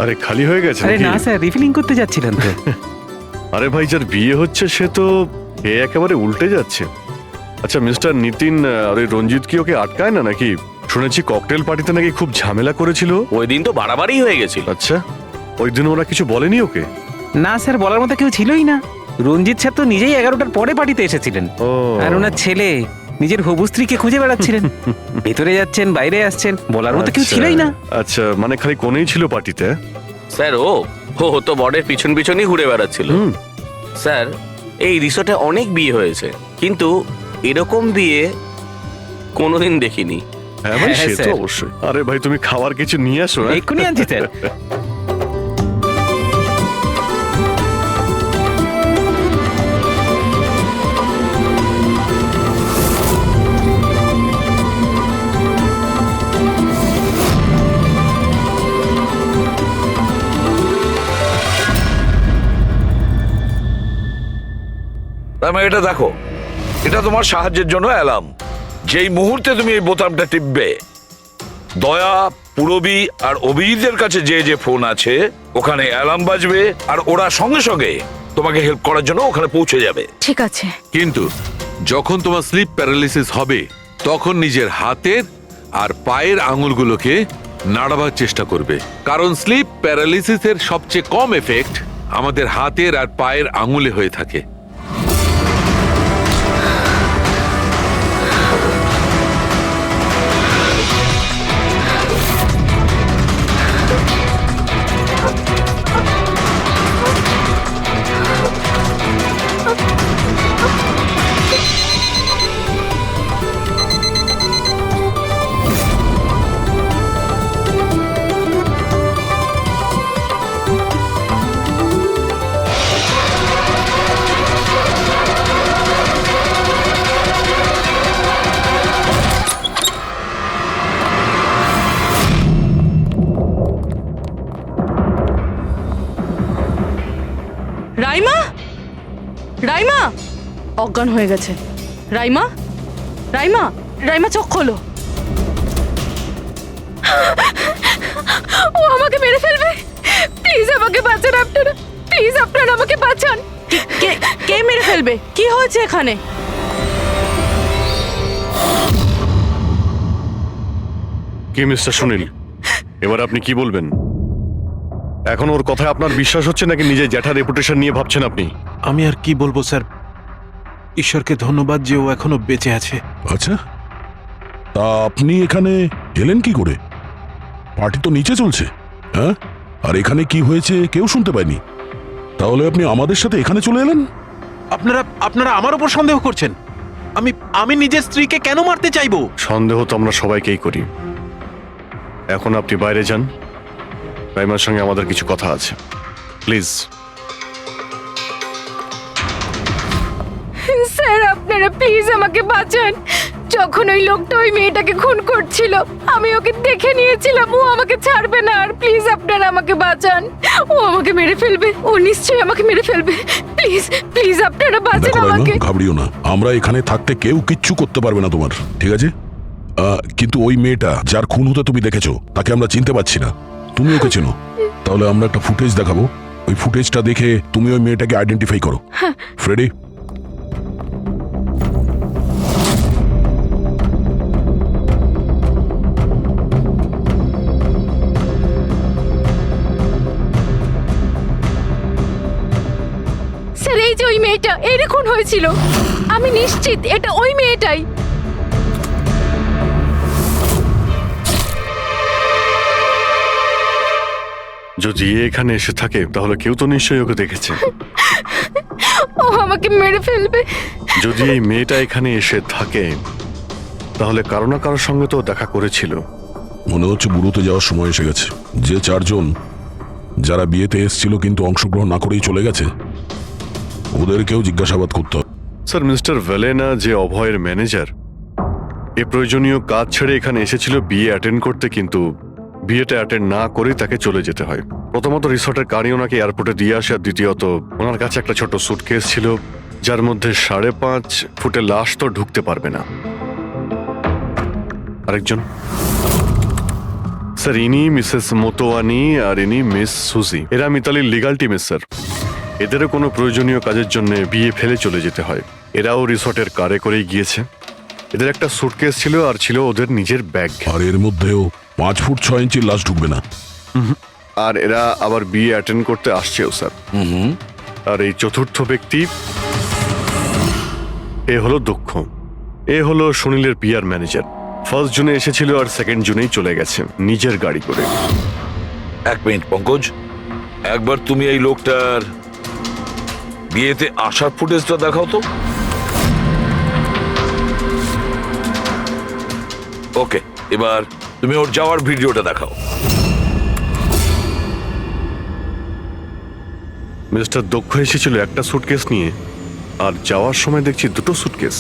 আরে খালি হয়ে গেছে আরে নাকি? না স্যার, রিফিলিং করতে যাচ্ছিলেন তো। আরে ভাই, যার বিয়ে হচ্ছে সে তো এ একেবারে উল্টে যাচ্ছে। আচ্ছা মিস্টার নিতিন, আর ওই রঞ্জিত কি ওকে আটকায় না নাকি? শুনেছি ককটেল পার্টিতে নাকি খুব ঝামেলা করেছিল। ওই দিন তো বাড়াবাড়ি হয়ে গেছিল। আচ্ছা, ওই দিন ওরা কিছু বলেনি ওকে? না স্যার, বলার মতো কেউ ছিলই না। রঞ্জিত স্যার তো নিজেই 11টার পরে পার্টিতে এসেছিলেন। আর ওনার ছেলে নিজের হবু স্ত্রীকে খুঁজে বেড়াচ্ছিলেন। ভেতরে যাচ্ছেন, বাইরে আসছেন, বলার মতো কেউ ছিলই না। আচ্ছা, মানে খালি কোনেই ছিল পার্টিতে? স্যার ও তো বরের পিছন পিছনই ঘুরে বেড়াচ্ছিল। স্যার, এই রিসোর্টে অনেক বিয়ে হয়েছে, কিন্তু এরকম বিয়ে কোনোদিন দেখিনি। হ্যাঁ ভাই, হ্যাঁ, সে তো স্যার। অবশ্যই। আরে ভাই, তুমি খাবার কিছু নিয়ে আসো। এক্ষুনি আনছি স্যার। এটা দেখো, এটা তোমার সাহায্যের জন্য অ্যালার্ম। যেই মুহূর্তে তুমি এই বোতামটা টিপবে, দয়া, পুরবী আর অভিজিতের কাছে যে যে ফোন আছে ওখানে অ্যালার্ম বাজবে, আর ওরা সঙ্গে সঙ্গে তোমাকে হেল্প করার জন্য ওখানে পৌঁছে যাবে। ঠিক আছে। কিন্তু যখন তোমার স্লিপ প্যারালিসিস হবে তখন নিজের হাতের আর পায়ের আঙুলগুলোকে নাড়াবার চেষ্টা করবে, কারণ স্লিপ প্যারালিসিসের সবচেয়ে কম এফেক্ট আমাদের হাতের আর পায়ের আঙুলে হয়ে থাকে। রাইমা, রাইমা অজ্ঞান হয়ে গেছে। রাইমা, রাইমা, রাইমা চোখ খোলো। ও আমাকে মেরে ফেলবে। প্লিজ আমাকে বাঁচান আপনারা, প্লিজ আপনারা আমাকে বাঁচান। কে মেরে ফেলবে? কি হয়েছে এখানে? কি মিস্টার সুনীল, এবার আপনি কি বলবেন? এখন ওর কথায় আপনার বিশ্বাস হচ্ছে নাকি নিজের জ্যাঠার রেপুটেশন নিয়ে ভাবছেন আপনি? আমি আর কি বলবো স্যার, ঈশ্বরকে ধন্যবাদ যে ও এখনো বেঁচে আছে। আচ্ছা, তা আপনি এখানে এলেন কি করে? পার্টি তো নিচে চলছে, হ্যাঁ? আর এখানে কি হয়েছে কেউ শুনতে পায়নি, তাহলে আপনি আমাদের সাথে এখানে চলে এলেন? আপনারা আমার উপর সন্দেহ করছেন? আমি নিজের স্ত্রীকে কেন মারতে চাইবো? সন্দেহ তো আমরা সবাইকেই করি। এখন আপনি বাইরে যান, রাইমার সঙ্গে আমাদের কিছু কথা আছে, প্লিজ। স্যার আপনারা প্লিজ আমাকে বাঁচান। যখন ওই লোকটা ওই মেয়েটাকে খুন করছিল আমি ওকে দেখে নিয়েছিলাম, ও আমাকে ছাড়বে না। আর প্লিজ আপনারা আমাকে বাঁচান, ও আমাকে মেরে ফেলবে, ও নিশ্চয়ই আমাকে মেরে ফেলবে। প্লিজ প্লিজ আপনারা বাঁচান দেখো আমাকে। রাইমা, ঘাবড়িও না, আমরা এখানে থাকতে কেউ কিচ্ছু করতে পারবে না তোমার, ঠিক আছে? কিন্তু ওই মেয়েটা যার খুন হতে তুমি দেখেছো তাকে আমরা চিনতে পারছি না, তুমি ওকে চেনো। তাহলে আমরা একটা ফুটেজ দেখাবো, ওই ফুটেজটা দেখে তুমি ওই মেয়েটাকে আইডেন্টিফাই করো। ফ্রেডি, স্যার এই যে ওই মেয়েটা, এর খুন হয়েছিল, আমি নিশ্চিত এটা ওই মেয়েটাই। যদি এ এখানে এসে থাকে তাহলে কেউ তো নিশ্চয়ই ওকে দেখেছে। ও আমাকে মেরে ফেলবে। যদি এই মেয়েটা এখানে এসে থাকে তাহলে কারো না কারোর সঙ্গে তো দেখা করেছিল। মনে হচ্ছে বুড়োতে যাওয়ার সময় এসে গেছে। যে চারজন যারা বিয়েতে এসেছিল কিন্তু অংশগ্রহণ না করেই চলে গেছে, ওদেরকেও জিজ্ঞাসাবাদ করতে হবে। স্যার, মিস্টার ভেলেনা যে অভয়ের ম্যানেজার, এ প্রয়োজনীয় কাজ ছেড়ে এখানে এসেছিল বিয়ে অ্যাটেন্ড করতে, কিন্তু বিয়েটা অ্যাটেন্ড না করেই তাকে চলে যেতে হয়। প্রথমত রিসর্টের গাড়ি ওনাকে এয়ারপোর্টে দিয়ে আসে, আর দ্বিতীয়ত ওনার কাছে একটা ছোট সুটকেস ছিল যার মধ্যে 5.5 ফুটের লাশ তো ঢুকতে পারবে না। আরেকজন স্যার, ইনি মিসেস মোতোয়ানি আর ইনি মিস সুজি, এরা মিতালির লিগাল টিমের স্যার। এদেরও কোনো প্রয়োজনীয় কাজের জন্য বিয়ে ফেলে চলে যেতে হয়। এরাও রিসর্টের কারে করেই গিয়েছে। এদের একটা সুটকেস ছিল আর ছিল ওদের নিজের ব্যাগ। আর এর মধ্যেও 5 ফুট 6 ইঞ্চির লাশ ঢুকবে না। আর এরা আবার বিয়ে অ্যাটেন্ড করতে আসছেও স্যার। আর এই চতুর্থ ব্যক্তি, এ হলো দক্ষ, এ হলো সুনীলের পিআর ম্যানেজার। 1 জুনে এসেছিল আর 2 জুনেই চলে গেছে নিজের গাড়ি করে। এক মিনিট পঙ্কজ, একবার তুমি এই লোকটার বিয়েতে আসার ফুটেজটা দেখাও তো। ওকে, এবার তুমি ওর যাওয়ার ভিডিওটা দেখাও। মিস্টার দক্ষ এসেছিল একটা সুটকেস নিয়ে, আর যাওয়ার সময় দেখছি 2টো সুটকেস।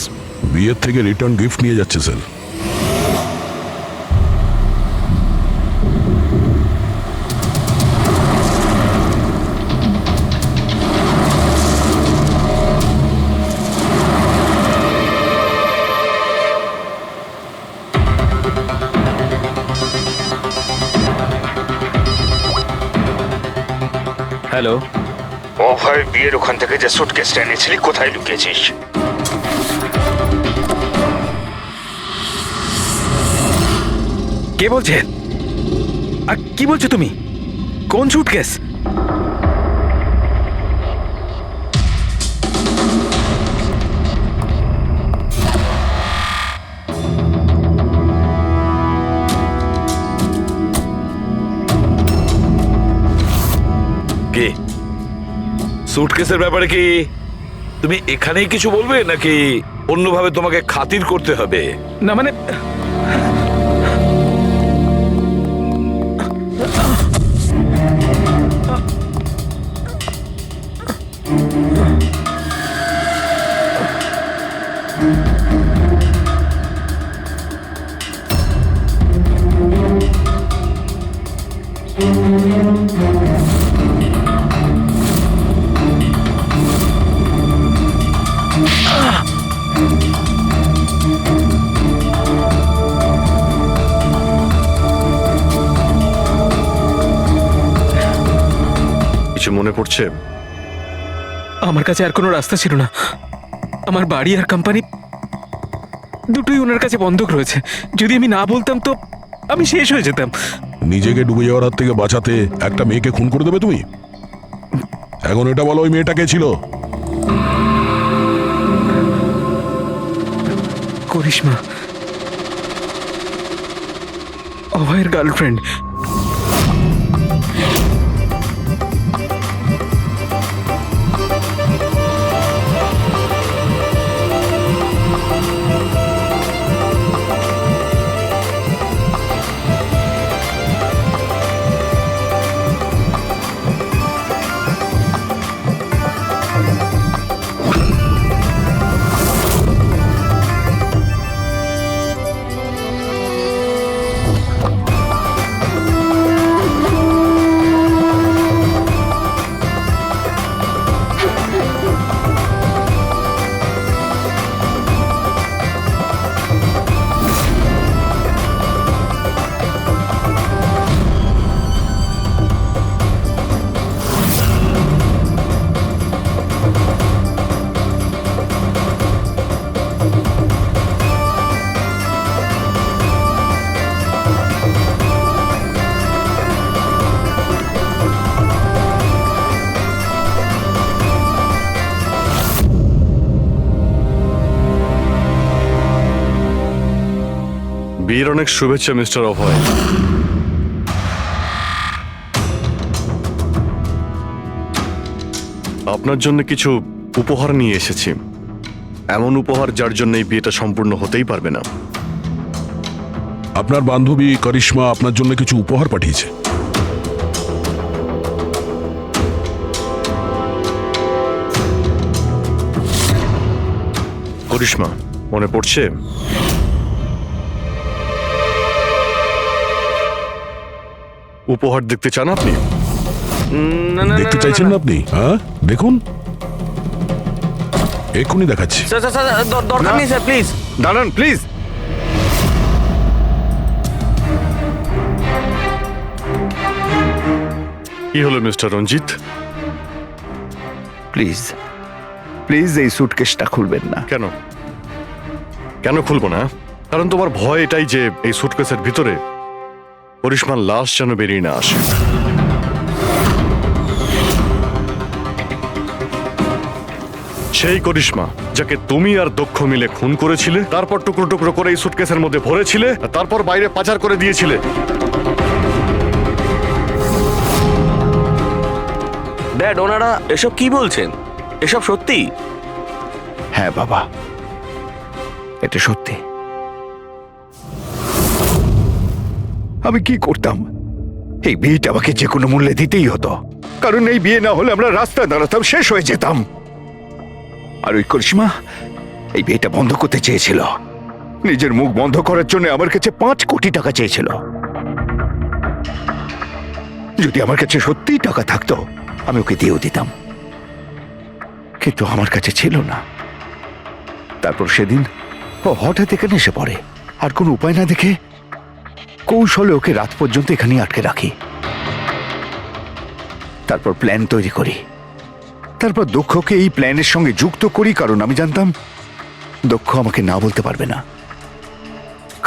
বিয়ের থেকে রিটার্ন গিফট নিয়ে যাচ্ছে স্যার। হ্যালো, অভয় বিয়ের ওখান থেকে যে সুটকেসটা এনেছিলি কোথায় লুকিয়েছিস? কে বলছে? আর কি বলছো তুমি? কোন সুটকেস? কে? সুটকেসের ব্যাপারে কি তুমি এখানেই কিছু বলবে নাকি অন্যভাবে তোমাকে খাতির করতে হবে? না মানে কিছু মনে পড়ছে? আমার কাছে আর কোনো রাস্তা ছিল না। আমার বাড়ি আর কোম্পানি দুটোই ওনার কাছে বন্ধক রয়েছে। যদি আমি না বলতাম তো আমি শেষ হয়ে যেতাম। নিজেকে ডুবে যাওয়ার হাত থেকে বাঁচাতে একটা মেয়েকে খুন করে দেবে তুমি? এখন এটা বলো, ওই মেয়েটা কে ছিল? করিশ্মা, অভয়ের গার্লফ্রেন্ড। বিয়ের অনেক শুভেচ্ছা মিস্টার অভয়। আপনার জন্য কিছু উপহার নিয়ে এসেছি, এমন উপহার যার জন্য এই বিয়েটা সম্পূর্ণ হতেই পারবে না। আপনার বান্ধবী করিশ্মা আপনার জন্য কিছু উপহার পাঠিয়েছে। করিশ্মা, মনে পড়ছে? উপহার দেখতে চান আপনি? না না দেখতে চাইছেন না আপনি? হ্যাঁ, দেখুন, এক্ষুনি দেখাচ্ছি। স্যার স্যার স্যার, দরকার নেই স্যার, প্লিজ দাঁড়ান প্লিজ। কি হলো মিস্টার রঞ্জিত? প্লিজ প্লিজ এই সুটকেসটা খুলবেন না। কেন কেন খুলবো না? কারণ তোমার ভয় এটাই যে এই সুটকেসের ভিতরে করিশ্মার লাশ যেন বেরিয়ে না আসে। সেই করিশ্মা যাকে তুমি আর দক্ষ মিলে খুন করেছিলে, তারপর টুকরো টুকরো করে এই সুটকেসের মধ্যে ভরেছিলে, আর তারপর বাইরে পাচার করে দিয়েছিলে। ড্যাড, ওনারা এসব কি বলছেন? এসব সত্যি? হ্যাঁ বাবা, এটা সত্যি। আমি কি করতাম? এই বিয়েটা আমাকে যে কোনো মূল্যে দিতেই হতো, কারণ এই বিয়ে না হলে আমরা রাস্তায় দাঁড়াতাম, শেষ হয়ে যেতাম। আর ওই করিশ্মা এই বিয়েটা বন্ধ করতে চেয়েছিল, নিজের মুখ বন্ধ করার জন্য আমার কাছে 5 কোটি টাকা চেয়েছিল। যদি আমার কাছে সত্যিই টাকা থাকতো আমি ওকে দিয়েও দিতাম, কিন্তু আমার কাছে ছিল না। তারপর সেদিন ও হঠাৎ এখানে এসে পড়ে, আর কোনো উপায় না দেখে কৌশলে ওকে রাত পর্যন্ত এখানে আটকে রাখি। তারপর প্ল্যান তৈরি করি, তারপর দক্ষকে এই প্ল্যানের সঙ্গে যুক্ত করি, কারণ আমি জানতাম দক্ষ আমাকে না বলতে পারবে না,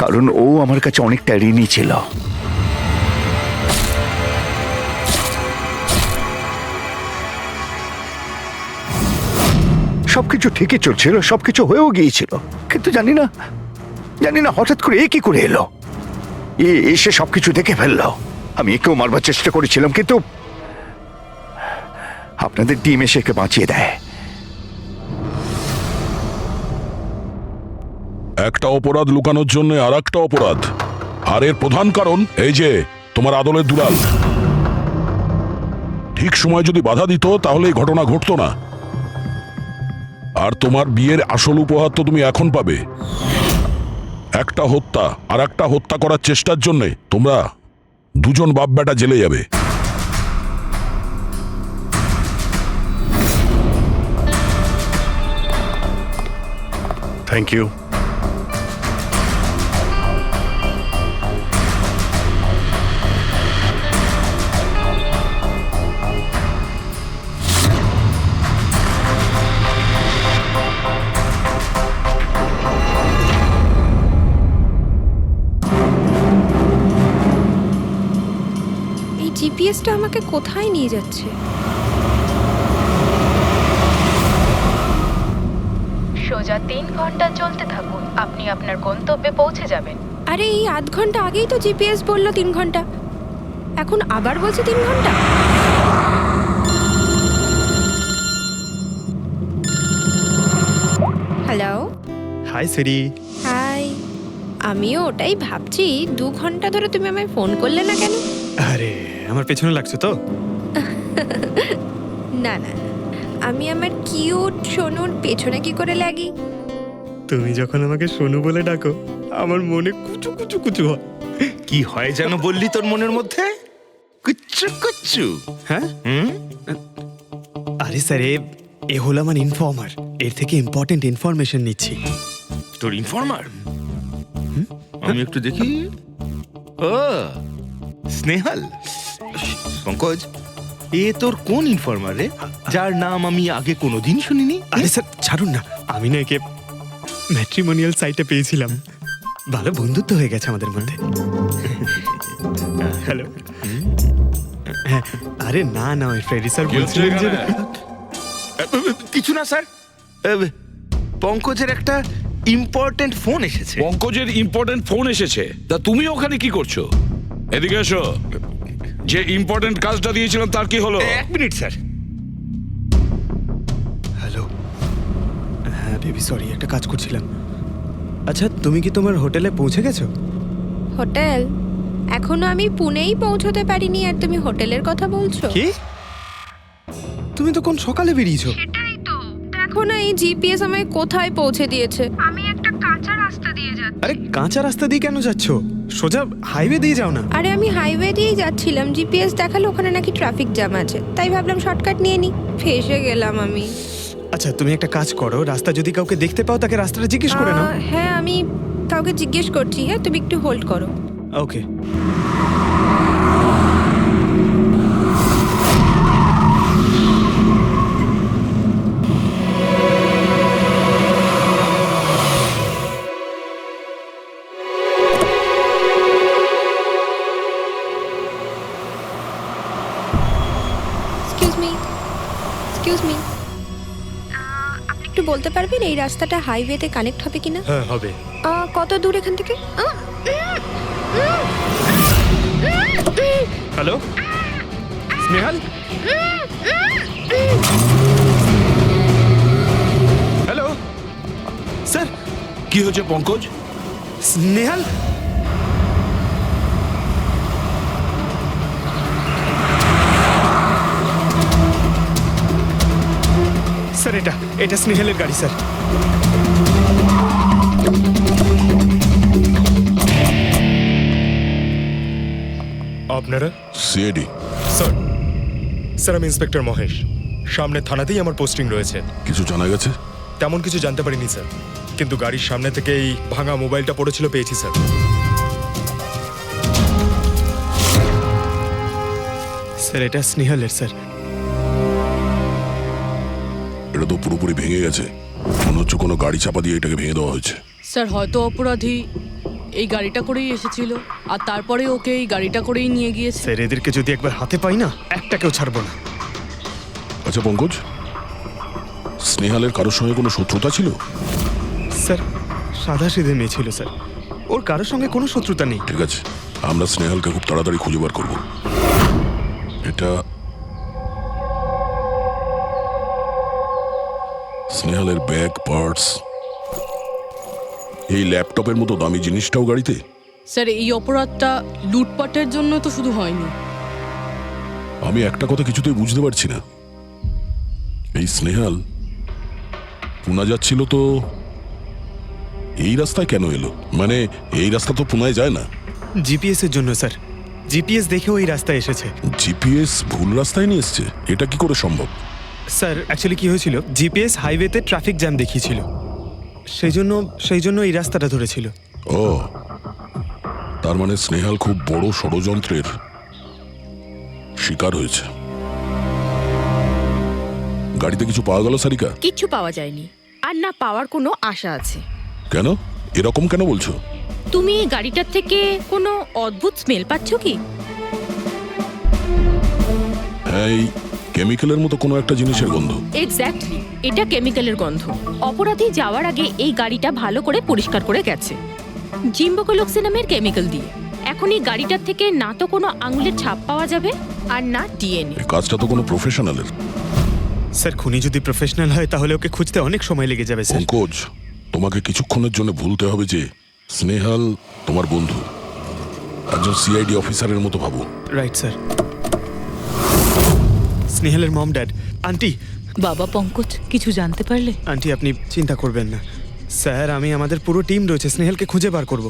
কারণ ও আমার কাছে অনেকটা ঋণী ছিল। সবকিছু ঠিকই চলছিল, সবকিছু হয়েও গিয়েছিল, কিন্তু জানি না হঠাৎ করে এ কি করে এলো, এসে সবকিছু দেখে ফেললো। আমি একেও মারবার চেষ্টা করেছিলাম, কিন্তু আপনাদের টিম এসে একে বাঁচিয়ে দেয়। একটা অপরাধ লুকানোর জন্য আর একটা অপরাধ, আর এর প্রধান কারণ এই যে তোমার আদলের দুলাল। ঠিক সময় যদি বাধা দিত তাহলে এই ঘটনা ঘটতো না। আর তোমার বিয়ের আসল উপহার তো তুমি এখন পাবে। একটা হত্যা আর একটা হত্যা করার চেষ্টার জন্য তোমরা দুজন বাপ বেটা জেলে যাবে। Thank you. জিপিএসটা আমাকে কোথায় নিয়ে যাচ্ছে? সোজা 3 ঘন্টা চলতে থাকুন, আপনি আপনার গন্তব্যে পৌঁছে যাবেন। আরে এই আধ ঘন্টা আগেই তো জিপিএস বললো 3 ঘন্টা, এখন আবার বলছে 3 ঘন্টা। হ্যালো, হাই সিরি। হাই। আমিও ওটাই ভাবছি, 2 ঘন্টা ধরে তুমি আমায় ফোন করলে না কেন? আরে আমার পেছনে লাগছো তো? না না, আমি আমার কিউট সোনুর পেছনে কি করে লাগি? তুমি যখন আমাকে সোনু বলে ডাকো আমার মনে কুচু কুচু কুচু হয়। কি হয় যেন বললি তোর মনের মধ্যে? কুচ্চু কুচ্চু। হ্যাঁ? হুম? আরে স্যার, এ হলো আমার ইনফর্মার। এর থেকে ইম্পর্টেন্ট ইনফরমেশন নিচ্ছি। তোর ইনফর্মার? আমি একটু দেখি। ও স্নেহাল। পঙ্কজ, এ তোর কোন ইনফর্মার রে, যার নাম আমি আগে কোনোদিন শুনিনি? আরে স্যার ছাড়ুন না, আমি না একে ম্যাট্রিমোনিয়াল সাইটে পেয়েছিলাম। ভালো বন্ধুত্ব হয়ে গেছে আমাদের মধ্যে। হ্যালো। হ্যাঁ, আরে না না, ওই ফ্রেডি স্যার বলছিলেন যে কিছু না স্যার, পঙ্কজের একটা ইম্পর্টেন্ট ফোন এসেছে। পঙ্কজের ইম্পর্টেন্ট ফোন এসেছে, তা তুমি ওখানে কি করছো? এদিকে এসো। যে ইম্পর্টেন্ট কাজটা দিয়েছিলাম তার কি হলো? 1 মিনিট স্যার। হ্যালো। হ্যাঁ বেবি, সরি, একটা কাজ করছিলাম। আচ্ছা, তুমি কি তোমার হোটেলে পৌঁছে গেছো? হোটেল? এখনো আমি পুনেই পৌঁছতে পারিনি আর তুমি হোটেলের কথা বলছো? কি? তুমি তো কোন সকালে বেরিয়েছো? সেটাই তো, দেখো না এই জিপিএস আমায় কোথায় পৌঁছে দিয়েছে। আমি একটা কাঁচা রাস্তা দিয়ে যাচ্ছি। আরে কাঁচা রাস্তা দিয়ে কেন যাচ্ছ? সোজা হাইওয়ে দিয়ে যাও না। আরে আমি হাইওয়ে দিয়েই যাচ্ছিলাম, জিপিএস দেখালো ওখানে নাকি ট্রাফিক জ্যাম আছে, তাই ভাবলাম শর্টকাট নিয়ে নি, ফেসে গেলাম আমি। আচ্ছা, তুমি একটা কাজ করো, রাস্তা যদি কাউকে দেখতে পাও তাকে রাস্তাটা জিজ্ঞেস করে নাও। হ্যাঁ, আমি কাউকে জিজ্ঞেস করছি। হ্যাঁ, তুমি একটু হোল্ড করো। ওকে। এক্সকিউজ মি, এক্সকিউজ মি, আপনি একটু বলতে পারবেন এই রাস্তাটা হাইওয়েতে কানেক্ট হবে কিনা? হ্যাঁ হবে। কত দূর এখান থেকে? হ্যালো স্নেহাল। Hello sir. কি হয়েছে পঙ্কজ? স্নেহাল, স্যার এটা স্নেহালের গাড়ি স্যার। আপনারা? সিআইডি। স্যার আমি ইন্সপেক্টর মহেশ, সামনে থানাতেই আমার পোস্টিং রয়েছে। কিছু জানা গেছে? তেমন কিছু জানতে পারিনি স্যার, কিন্তু গাড়ির সামনে থেকে এই ভাঙা মোবাইলটা পড়েছিল, পেয়েছি স্যার। স্যার এটা স্নেহালের স্যার। এটা তো পুরোপুরি ভেঙে গেছে, মনে হচ্ছে কোনো গাড়ি চাপা দিয়ে এটাকে ভেঙে দেওয়া হয়েছে। স্যার হয়তো অপরাধী এই গাড়িটা করেই এসেছিল আর তারপরে ওকে এই গাড়িটা করেই নিয়ে গিয়েছে। স্যার এদেরকে যদি একবার হাতে পাই না, একটাকেও ছাড়বো না। আচ্ছা পঙ্কজ, স্নেহালের কারোর সঙ্গে কোনো শত্রুতা ছিল? স্যার সাদা সিধে মেয়ে ছিল স্যার, ওর কারোর সঙ্গে কোনো শত্রুতা নেই। ঠিক আছে, আমরা স্নেহালকে খুব তাড়াতাড়ি খুঁজে বার করবো। এটা স্নেহালের ব্যাগ, পার্টস, এই ল্যাপটপের মতো দামি জিনিসটাও গাড়িতে? স্যার এই অপরাধটা লুটপাটের জন্য তো শুধু হয়নি। আমি একটা কথা কিছুতেই বুঝতে পারছি না, এই স্নেহাল পুনা যাচ্ছিল তো এই রাস্তায় কেন এলো? মানে এই রাস্তা তো পুনায় যায় না। জিপিএস এর জন্য স্যার, জিপিএস দেখে ওই রাস্তায় এসেছে। জিপিএস ভুল রাস্তায় নিয়ে এসছে, এটা কি করে সম্ভব? স্যার অ্যাকচুয়ালি কি হয়েছিল, জিপিএস হাইওয়েতে ট্রাফিক জ্যাম দেখিয়েছিল, সেই জন্য এই রাস্তাটা ধরেছিল। ও, তার মানে স্নেহাল খুব বড় ষড়যন্ত্রের শিকার হয়েছে। গাড়িতে কিছু পাওয়া গেল সারিকা? কিচ্ছু পাওয়া যায়নি, আর না পাওয়ার কোনো আশা আছে। কেন এরকম কেন বলছো? তুমি এই গাড়িটার থেকে কোনো অদ্ভুত স্মেল পাচ্ছ কি? এই কেমিক্যালের মতো কোনো একটা জিনিসের গন্ধ। এক্স্যাক্টলি, এটা কেমিক্যালের গন্ধ। অপরাধী যাওয়ার আগে এই গাড়িটা ভালো করে পরিষ্কার করে গেছে জিম্বোকোলক্সি নামের কেমিক্যাল দিয়ে। এখন এই গাড়িটার থেকে না তো কোনো আঙুলের ছাপ পাওয়া যাবে আর না ডিএনএ। এই কাজটা তো কোনো প্রফেশনালের। স্যার খুনি যদি প্রফেশনাল হয় তাহলে ওকে খুঁজতে অনেক সময় লেগে যাবে স্যার। পঙ্কজ, তোমাকে কিছুক্ষণের জন্য ভুলতে হবে যে স্নেহাল তোমার বন্ধু, একজন সিআইডি অফিসারের মতো ভাবো। Right sir. স্নেহালের মম ড্যাড, আন্টি। বাবা পঙ্কজ, কিছু জানতে পারলে? আন্টি আপনি চিন্তা করবেন না স্যার, আমি আমাদের পুরো টিম রয়েছে, স্নেহালকে খুঁজে বার করব।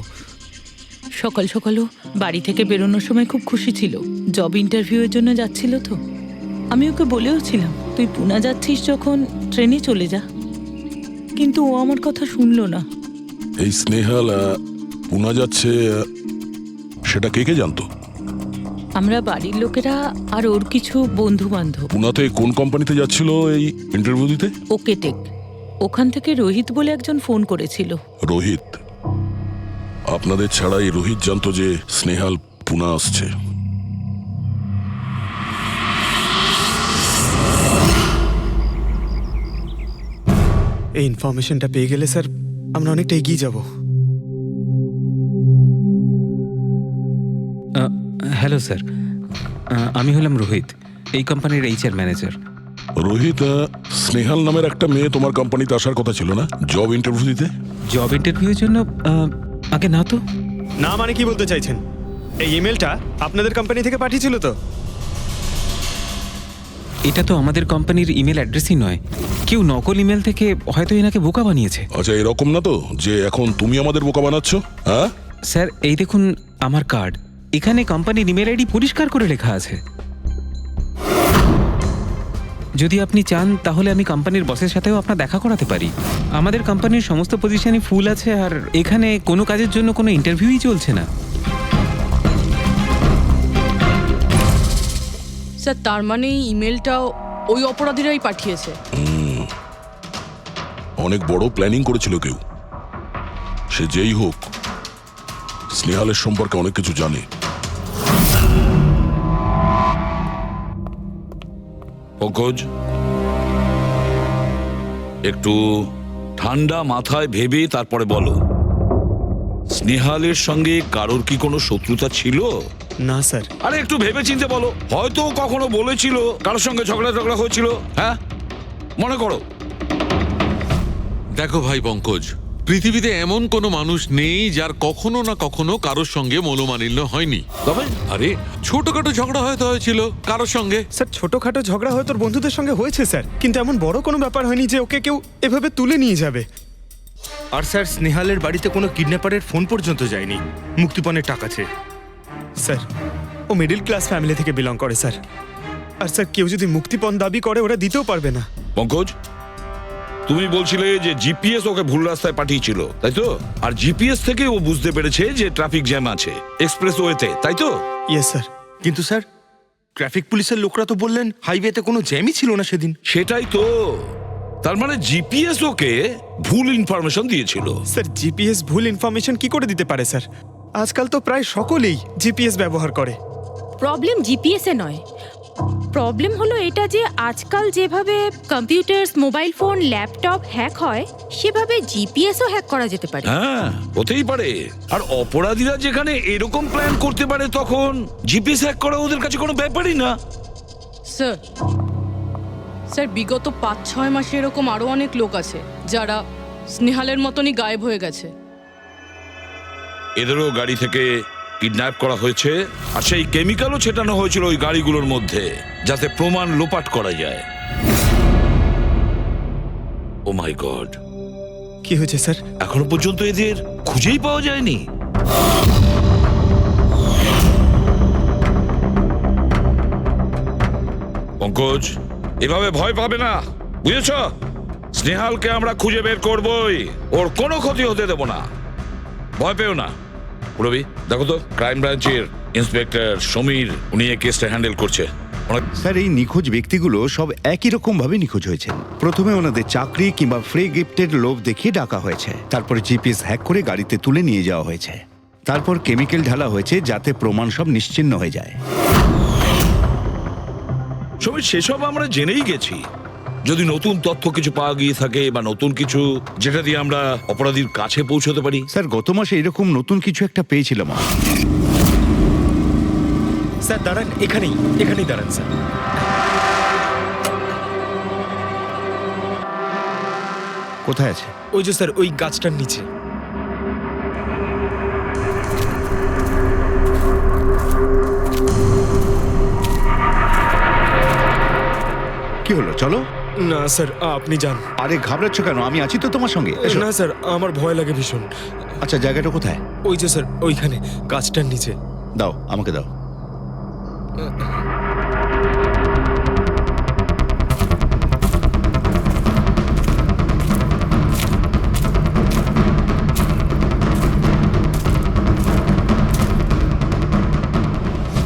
সকাল সকালও বাড়ি থেকে বেরোনোর সময় খুব খুশি ছিল, জব ইন্টারভিউয়ের জন্য যাচ্ছিল তো। আমি ওকে বলেও ছিলাম তুই পুনা যাচ্ছিস যখন ট্রেনে চলে যা, কিন্তু ও আমার কথা শুনলো না। এই স্নেহাল পুনা যাচ্ছে, সেটা কে কে জানতো? আমরা বাড়ির লোকেরা আর ওর কিছু বন্ধু বান্ধব। পুনাতে কোন কোম্পানিতে যাচ্ছিল এই ইন্টারভিউ দিতে? Okay take. ওখান থেকে রোহিত বলে একজন ফোন করেছিল। রোহিত? আপনাদের ছাড়া এই রোহিত জানতো যে স্নেহাল পুনা আসছে? এই ইনফরমেশনটা পেয়ে গেলে স্যার আমরা অনেকটা এগিয়ে যাব। হ্যালো স্যার, আমি হলাম রোহিত, এই কোম্পানির এইচআর ম্যানেজার। রোহিত, স্নেহাল নামের একটা মেয়ে তোমার কোম্পানিতে আসার কথা ছিল না জব ইন্টারভিউ দিতে? জব ইন্টারভিউয়ের জন্য? আগে না তো। না মানে কি বলতে চাইছেন? এই ইমেলটা আপনাদের কোম্পানি থেকে পাঠিয়েছিল তো? এটা তো আমাদের কোম্পানির ইমেল অ্যাড্রেসই নয়, কেউ নকল ইমেল থেকে হয়তো এনাকে বোকা বানিয়েছে। আচ্ছা, এরকম না তো যে এখন তুমি আমাদের বোকা বানাচ্ছ? হ্যাঁ স্যার, এই দেখুন আমার কার্ড, এখানে কোম্পানির ইমেল আইডি পরিষ্কার করে লেখা আছে। যদি আপনি চান তাহলে আমি কোম্পানির বসের সাথেও আপনার দেখা করাতে পারি। আমাদের কোম্পানির সমস্ত পজিশনই ফুল আছে, আর এখানে কোনো কাজের জন্য কোনো ইন্টারভিউই চলছে না। স্যার, তার মানে এই ইমেলটাও ওই অপরাধীরাই পাঠিয়েছে। অনেক বড় প্ল্যানিং করেছিল কেউ, সে যেই হোক স্নেহালের সম্পর্কে অনেক কিছু জানে। পঙ্কজ, একটু ঠান্ডা মাথায় ভেবে তারপরে বলো, স্নেহালের সঙ্গে কারোর কি কোনো শত্রুতা ছিল? না স্যার। আরে একটু ভেবে চিন্তে বলো, হয়তো কখনো বলেছিল কারোর সঙ্গে ঝগড়া হয়েছিল। হ্যাঁ, মনে করো। দেখো ভাই পঙ্কজ, পৃথিবীতে এমন কোনো মানুষ নেই যার কখনো না কখনো কারোর সঙ্গে মনোমালিন্য হয়নি। তবে আরে ছোটখাটো ঝগড়া হয়তো হয়েছিল কারোর সঙ্গে। স্যার ছোটখাটো ঝগড়া হয়তো ওর বন্ধুদের সঙ্গে হয়েছে স্যার, কিন্তু এমন বড় কোনো ব্যাপার হয়নি যে ওকে কেউ এভাবে তুলে নিয়ে যাবে। আর স্যার স্নেহালের বাড়িতে কোনো কিডন্যাপারের ফোন পর্যন্ত যায়নি মুক্তিপণের টাকা চেয়ে। স্যার ও মিডল ক্লাস ফ্যামিলি থেকে বিলং করে স্যার, আর স্যার কেউ যদি মুক্তিপণ দাবি করে ওরা দিতেও পারবে না। পঙ্কজ, তুমি বলছিলে যে জিপিএস ওকে ভুল রাস্তায় পাঠিয়েছিল, তাই তো? আর জিপিএস থেকে ও বুঝতে পেরেছে যে ট্রাফিক জ্যাম আছে এক্সপ্রেসওয়েতে, তাই তো? Yes sir. কিন্তু স্যার ট্রাফিক পুলিশের লোকরা তো বললেন হাইওয়েতে কোনো জ্যামই ছিল না সেদিন। সেটাই তো, তার মানে জিপিএস ওকে ভুল ইনফরমেশন দিয়েছিল। স্যার জিপিএস ভুল ইনফরমেশন কি করে দিতে পারে স্যার? আজকাল তো প্রায় সকলেই জিপিএস ব্যবহার করে। প্রবলেম জিপিএস এ নয়, প্রবলেম হলো এটা যে আজকাল যেভাবে computer, mobile phone, laptop hack হয় সেভাবে জিপিএসও হ্যাক করা যেতে পারে। হ্যাঁ, হতেই পারে। আর অপরাধীরা যেখানে এরকম প্ল্যান করতে পারে তখন জিপিএস হ্যাক করা ওদের কাছে কোনো ব্যাপারই না। স্যার, স্যার বিগত 5-6 মাসে এরকম আরো অনেক লোক আছে যারা স্নেহালের মতনই গায়েব হয়ে গেছে। এদেরও গাড়ি থেকে কিডন্যাপ করা হয়েছে, আর সেই কেমিক্যালও ছেটানো হয়েছিল ওই গাড়িগুলোর মধ্যে যাতে প্রমাণ লোপাট করা যায়। ও মাই গড, কি হয়েছে স্যার? এখনো পর্যন্ত এদের খুঁজেই পাওয়া যায়নি। পঙ্কজ, এভাবে ভয় পাবে না, বুঝেছ? স্নেহালকে আমরা খুঁজে বের করবই, ওর কোনো ক্ষতি হতে দেব না, ভয় পেও না। রবি, দেখো তো ক্রাইম ব্রাঞ্চের ইন্সপেক্টর সমীর, উনি এই কেসটা হ্যান্ডেল করছে। স্যার এই নিখোঁজ ব্যক্তিগুলো সব একই রকম ভাবে নিখোঁজ হয়েছে। প্রথমে ওনাদের চাকরি কিংবা ফ্রি গিফটের লোভ দেখিয়ে ডাকা হয়েছে, তারপরে জিপিএস হ্যাক করে গাড়িতে তুলে নিয়ে যাওয়া হয়েছে, তারপর কেমিক্যাল ঢালা হয়েছে যাতে প্রমাণ সব নিশ্চিহ্ন হয়ে যায়। সমীর, সেসব আমরা জেনেই গেছি। যদি নতুন তথ্য কিছু পাওয়া গিয়ে থাকে বা নতুন কিছু যেটা দিয়ে আমরা অপরাধীর কাছে পৌঁছতে পারি। স্যার গত মাসে এরকম নতুন কিছু একটা পেয়েছিলাম। স্যার দাঁড়ান, এখানেই দাঁড়ান স্যার। কোথায় আছে? ওই যে স্যার, ওই গাছটার নিচে। কি হলো, চলো। না স্যার, আপনি যান। আরে ঘাবড়াচ্ছ কেন? আমি আছি তো তোমার সঙ্গে, এসো। না স্যার, আমার ভয় লাগে ভীষণ। আচ্ছা, জায়গাটা কোথায়? ওই যে স্যার, ওইখানে গাছটার নিচে। দাও, আমাকে দাও।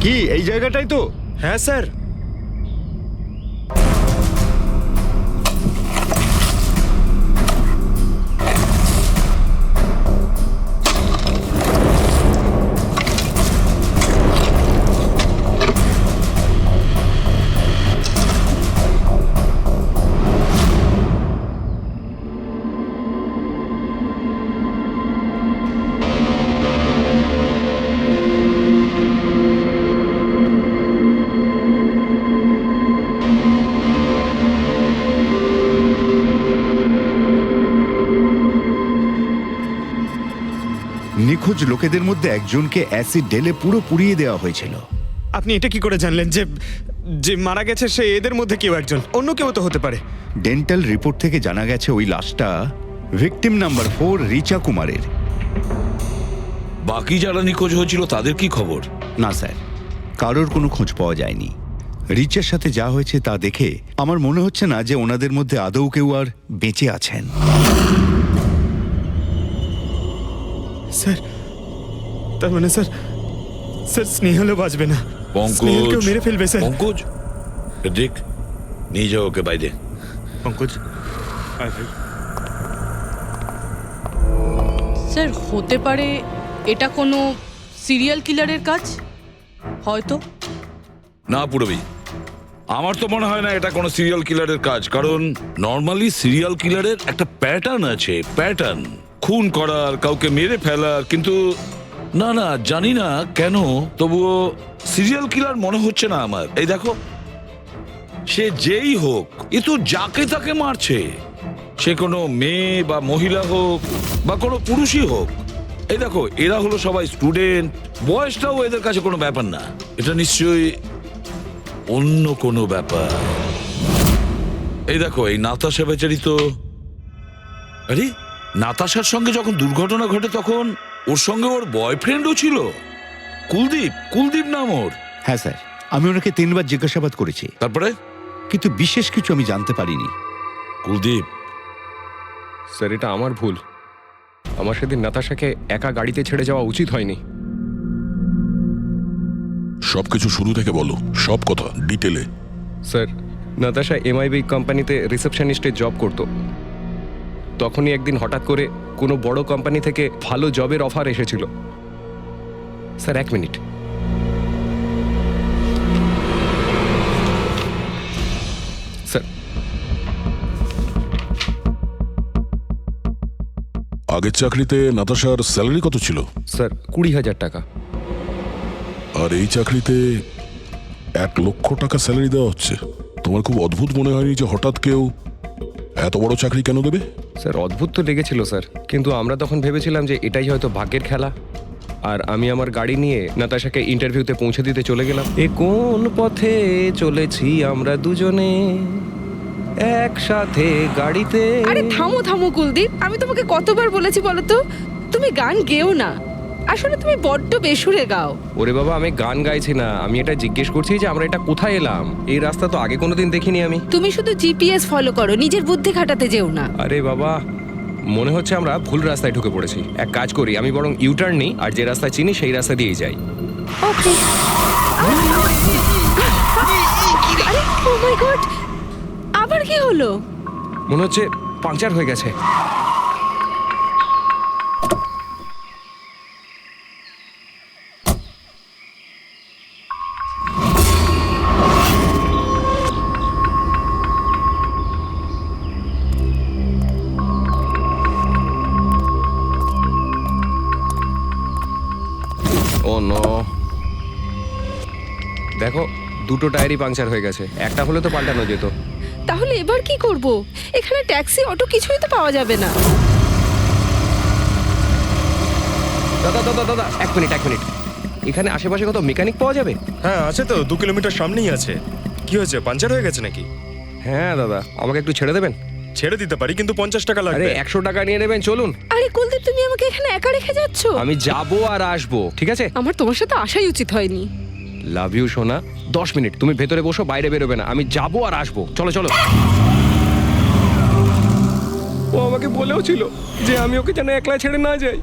কি এই জায়গাটাই তো? হ্যাঁ স্যার। নিখোঁজ লোকেদের মধ্যে একজনকে অ্যাসিড ঢেলে পুরো পুড়িয়ে দেওয়া হয়েছিল। আপনি এটা কি করে জানলেন যে যে মারা গেছে সে এদের মধ্যে কেউ একজন? অন্য কেউ তো হতে পারে। ডেন্টাল রিপোর্ট থেকে জানা গেছে ওই লাশটা ভিকটিম নাম্বার 4 রিচা কুমারের। বাকি যারা নিখোঁজ হয়েছিল তাদের কি খবর? না স্যার, কারোর কোনো খোঁজ পাওয়া যায়নি। রিচার সাথে যা হয়েছে তা দেখে আমার মনে হচ্ছে না যে ওনাদের মধ্যে আদৌ কেউ আর বেঁচে আছেন। স্যার, তার মানে স্যার স্নেহালও বাঁচবে না। স্নেহালকেও মেরে ফেলবে স্যার। পঙ্কজ, দেখ, নিয়ে যাও ওকে বাইরে। পঙ্কজ, স্যার, হতে পারে এটা কোনো সিরিয়াল কিলারের কাজ, হয়তো। না পুরবি, আমার তো মনে হয় না এটা কোনো সিরিয়াল কিলারের কাজ। কারণ নর্মালি সিরিয়াল কিলারের একটা প্যাটার্ন আছে, প্যাটার্ন খুন করার, কাউকে মেরে ফেলার। কিন্তু না না, জানি না কেন, তবুও সিরিয়াল কিলার মনে হচ্ছে না আমার। এই দেখো, সে যেই হোক, এ তো যাকে তাকে মারছে। সে কোনো মেয়ে বা মহিলা হোক বা কোনো পুরুষই হোক। এই দেখো, এরা হলো সবাই স্টুডেন্ট, বয়সটাও এদের কাছে কোনো ব্যাপার না। এটা নিশ্চয়ই অন্য কোনো ব্যাপার। এই দেখো, এই নাতাশা বেচারি তো, আরে নাতাশার সঙ্গে যখন দুর্ঘটনা ঘটে তখন ওর সঙ্গে ওর বয়ফ্রেন্ডও ছিল, কুলদীপ নাম ওর। হ্যাঁ স্যার, আমি ওনাকে 3 বার জিজ্ঞাসাবাদ করেছি, তারপরে কিন্তু বিশেষ কিছু আমি জানতে পারিনি। কুলদীপ স্যার, এটা আমার ভুল। আমার সেদিন নাতাশাকে একা গাড়িতে ছেড়ে যাওয়া উচিত হয়নি। সবকিছু শুরু থেকে বলো, সব কথা ডিটেলে। স্যার, নাতাশা এমআইবি কোম্পানিতে রিসেপশনিস্টের জব করত। তখনই একদিন হঠাৎ করে কোনো বড় কোম্পানি থেকে ভালো জবের অফার এসেছিল। Sir, 1 minute. স্যার, আগের চাকরিতে নাতাশার স্যালারি কত ছিল? স্যার, 20,000 টাকা। আর এই চাকরিতে 1 লক্ষ টাকা স্যালারি দেওয়া হচ্ছে। তোমার খুব অদ্ভুত মনে হয়নি যে হঠাৎ কেউ এত বড় চাকরি কেন দেবে? স্যার, অদ্ভুত তো লেগেছিল স্যার, কিন্তু আমরা তখন ভেবেছিলাম যে এটাই হয়তো ভাগ্যের খেলা। আর আমি আমার গাড়ি নিয়ে নাতাশাকে ইন্টারভিউতে পৌঁছে দিতে চলে গেলাম। এ কোন পথে চলেছি আমরা দুজনে একসাথে গাড়িতে। আরে থামো থামো কুলদীপ, আমি তোমাকে কতবার বলেছি বলো তো, তুমি গান গেও না। আসলে তুমি বড্ড বেসুরে গাও। ওরে বাবা, আমি গান গাইছি না, আমি এটা জিজ্ঞেস করছি যে আমরা এটা কোথায় এলাম। এই রাস্তা তো আগে কোনোদিন দেখিনি আমি। তুমি শুধু জিপিএস ফলো করো, নিজের বুদ্ধি খাটাতে যেও না। আরে বাবা, মনে হচ্ছে আমরা ভুল রাস্তায় ঢুকে পড়েছি। এক কাজ করি, আমি বরং ইউটার্ন নিই, আর যে রাস্তা চিনি সেই রাস্তা দিয়েই যাই। ওকে। আরে ও মাই গড, আবার কি হলো? মনে হচ্ছে পাংচার হয়ে গেছে। দুটো টায়ারই পাংচার হয়ে গেছে, একটা হলে তো পাল্টানো যেত। তাহলে এবার কি করব? এখানে ট্যাক্সি অটো কিছুই তো পাওয়া যাবে না। দাদা দাদা দাদা, এক মিনিট। এখানে আশেপাশে কত মেকানিক পাওয়া যাবে? হ্যাঁ আছে তো, 2 কিলোমিটার সামনেই আছে। কি হয়েছে, পাঞ্চার হয়ে গেছে নাকি? হ্যাঁ দাদা, আমাকে একটু ছেড়ে দেবেন? ছেড়ে দিতে পারি, কিন্তু 50 টাকা আরে লাগবে। 100 টাকা নিয়ে নেবেন, চলুন। আরে কুলদীপ, তুমি আমাকে এখানে একা রেখে যাচ্ছ? আমি যাবো আর আসবো, ঠিক আছে? আমার তোমার সাথে আসাই উচিত হয়নি। লাভ ইউ সোনা। 10 মিনিট তুমি ভেতরে বসো, বাইরে বেরোবে না। আমি যাবো আর আসবো, চলো চলো। ও আমাকে বলেও ছিল যে আমি ওকে যেন একলা ছেড়ে না যাই।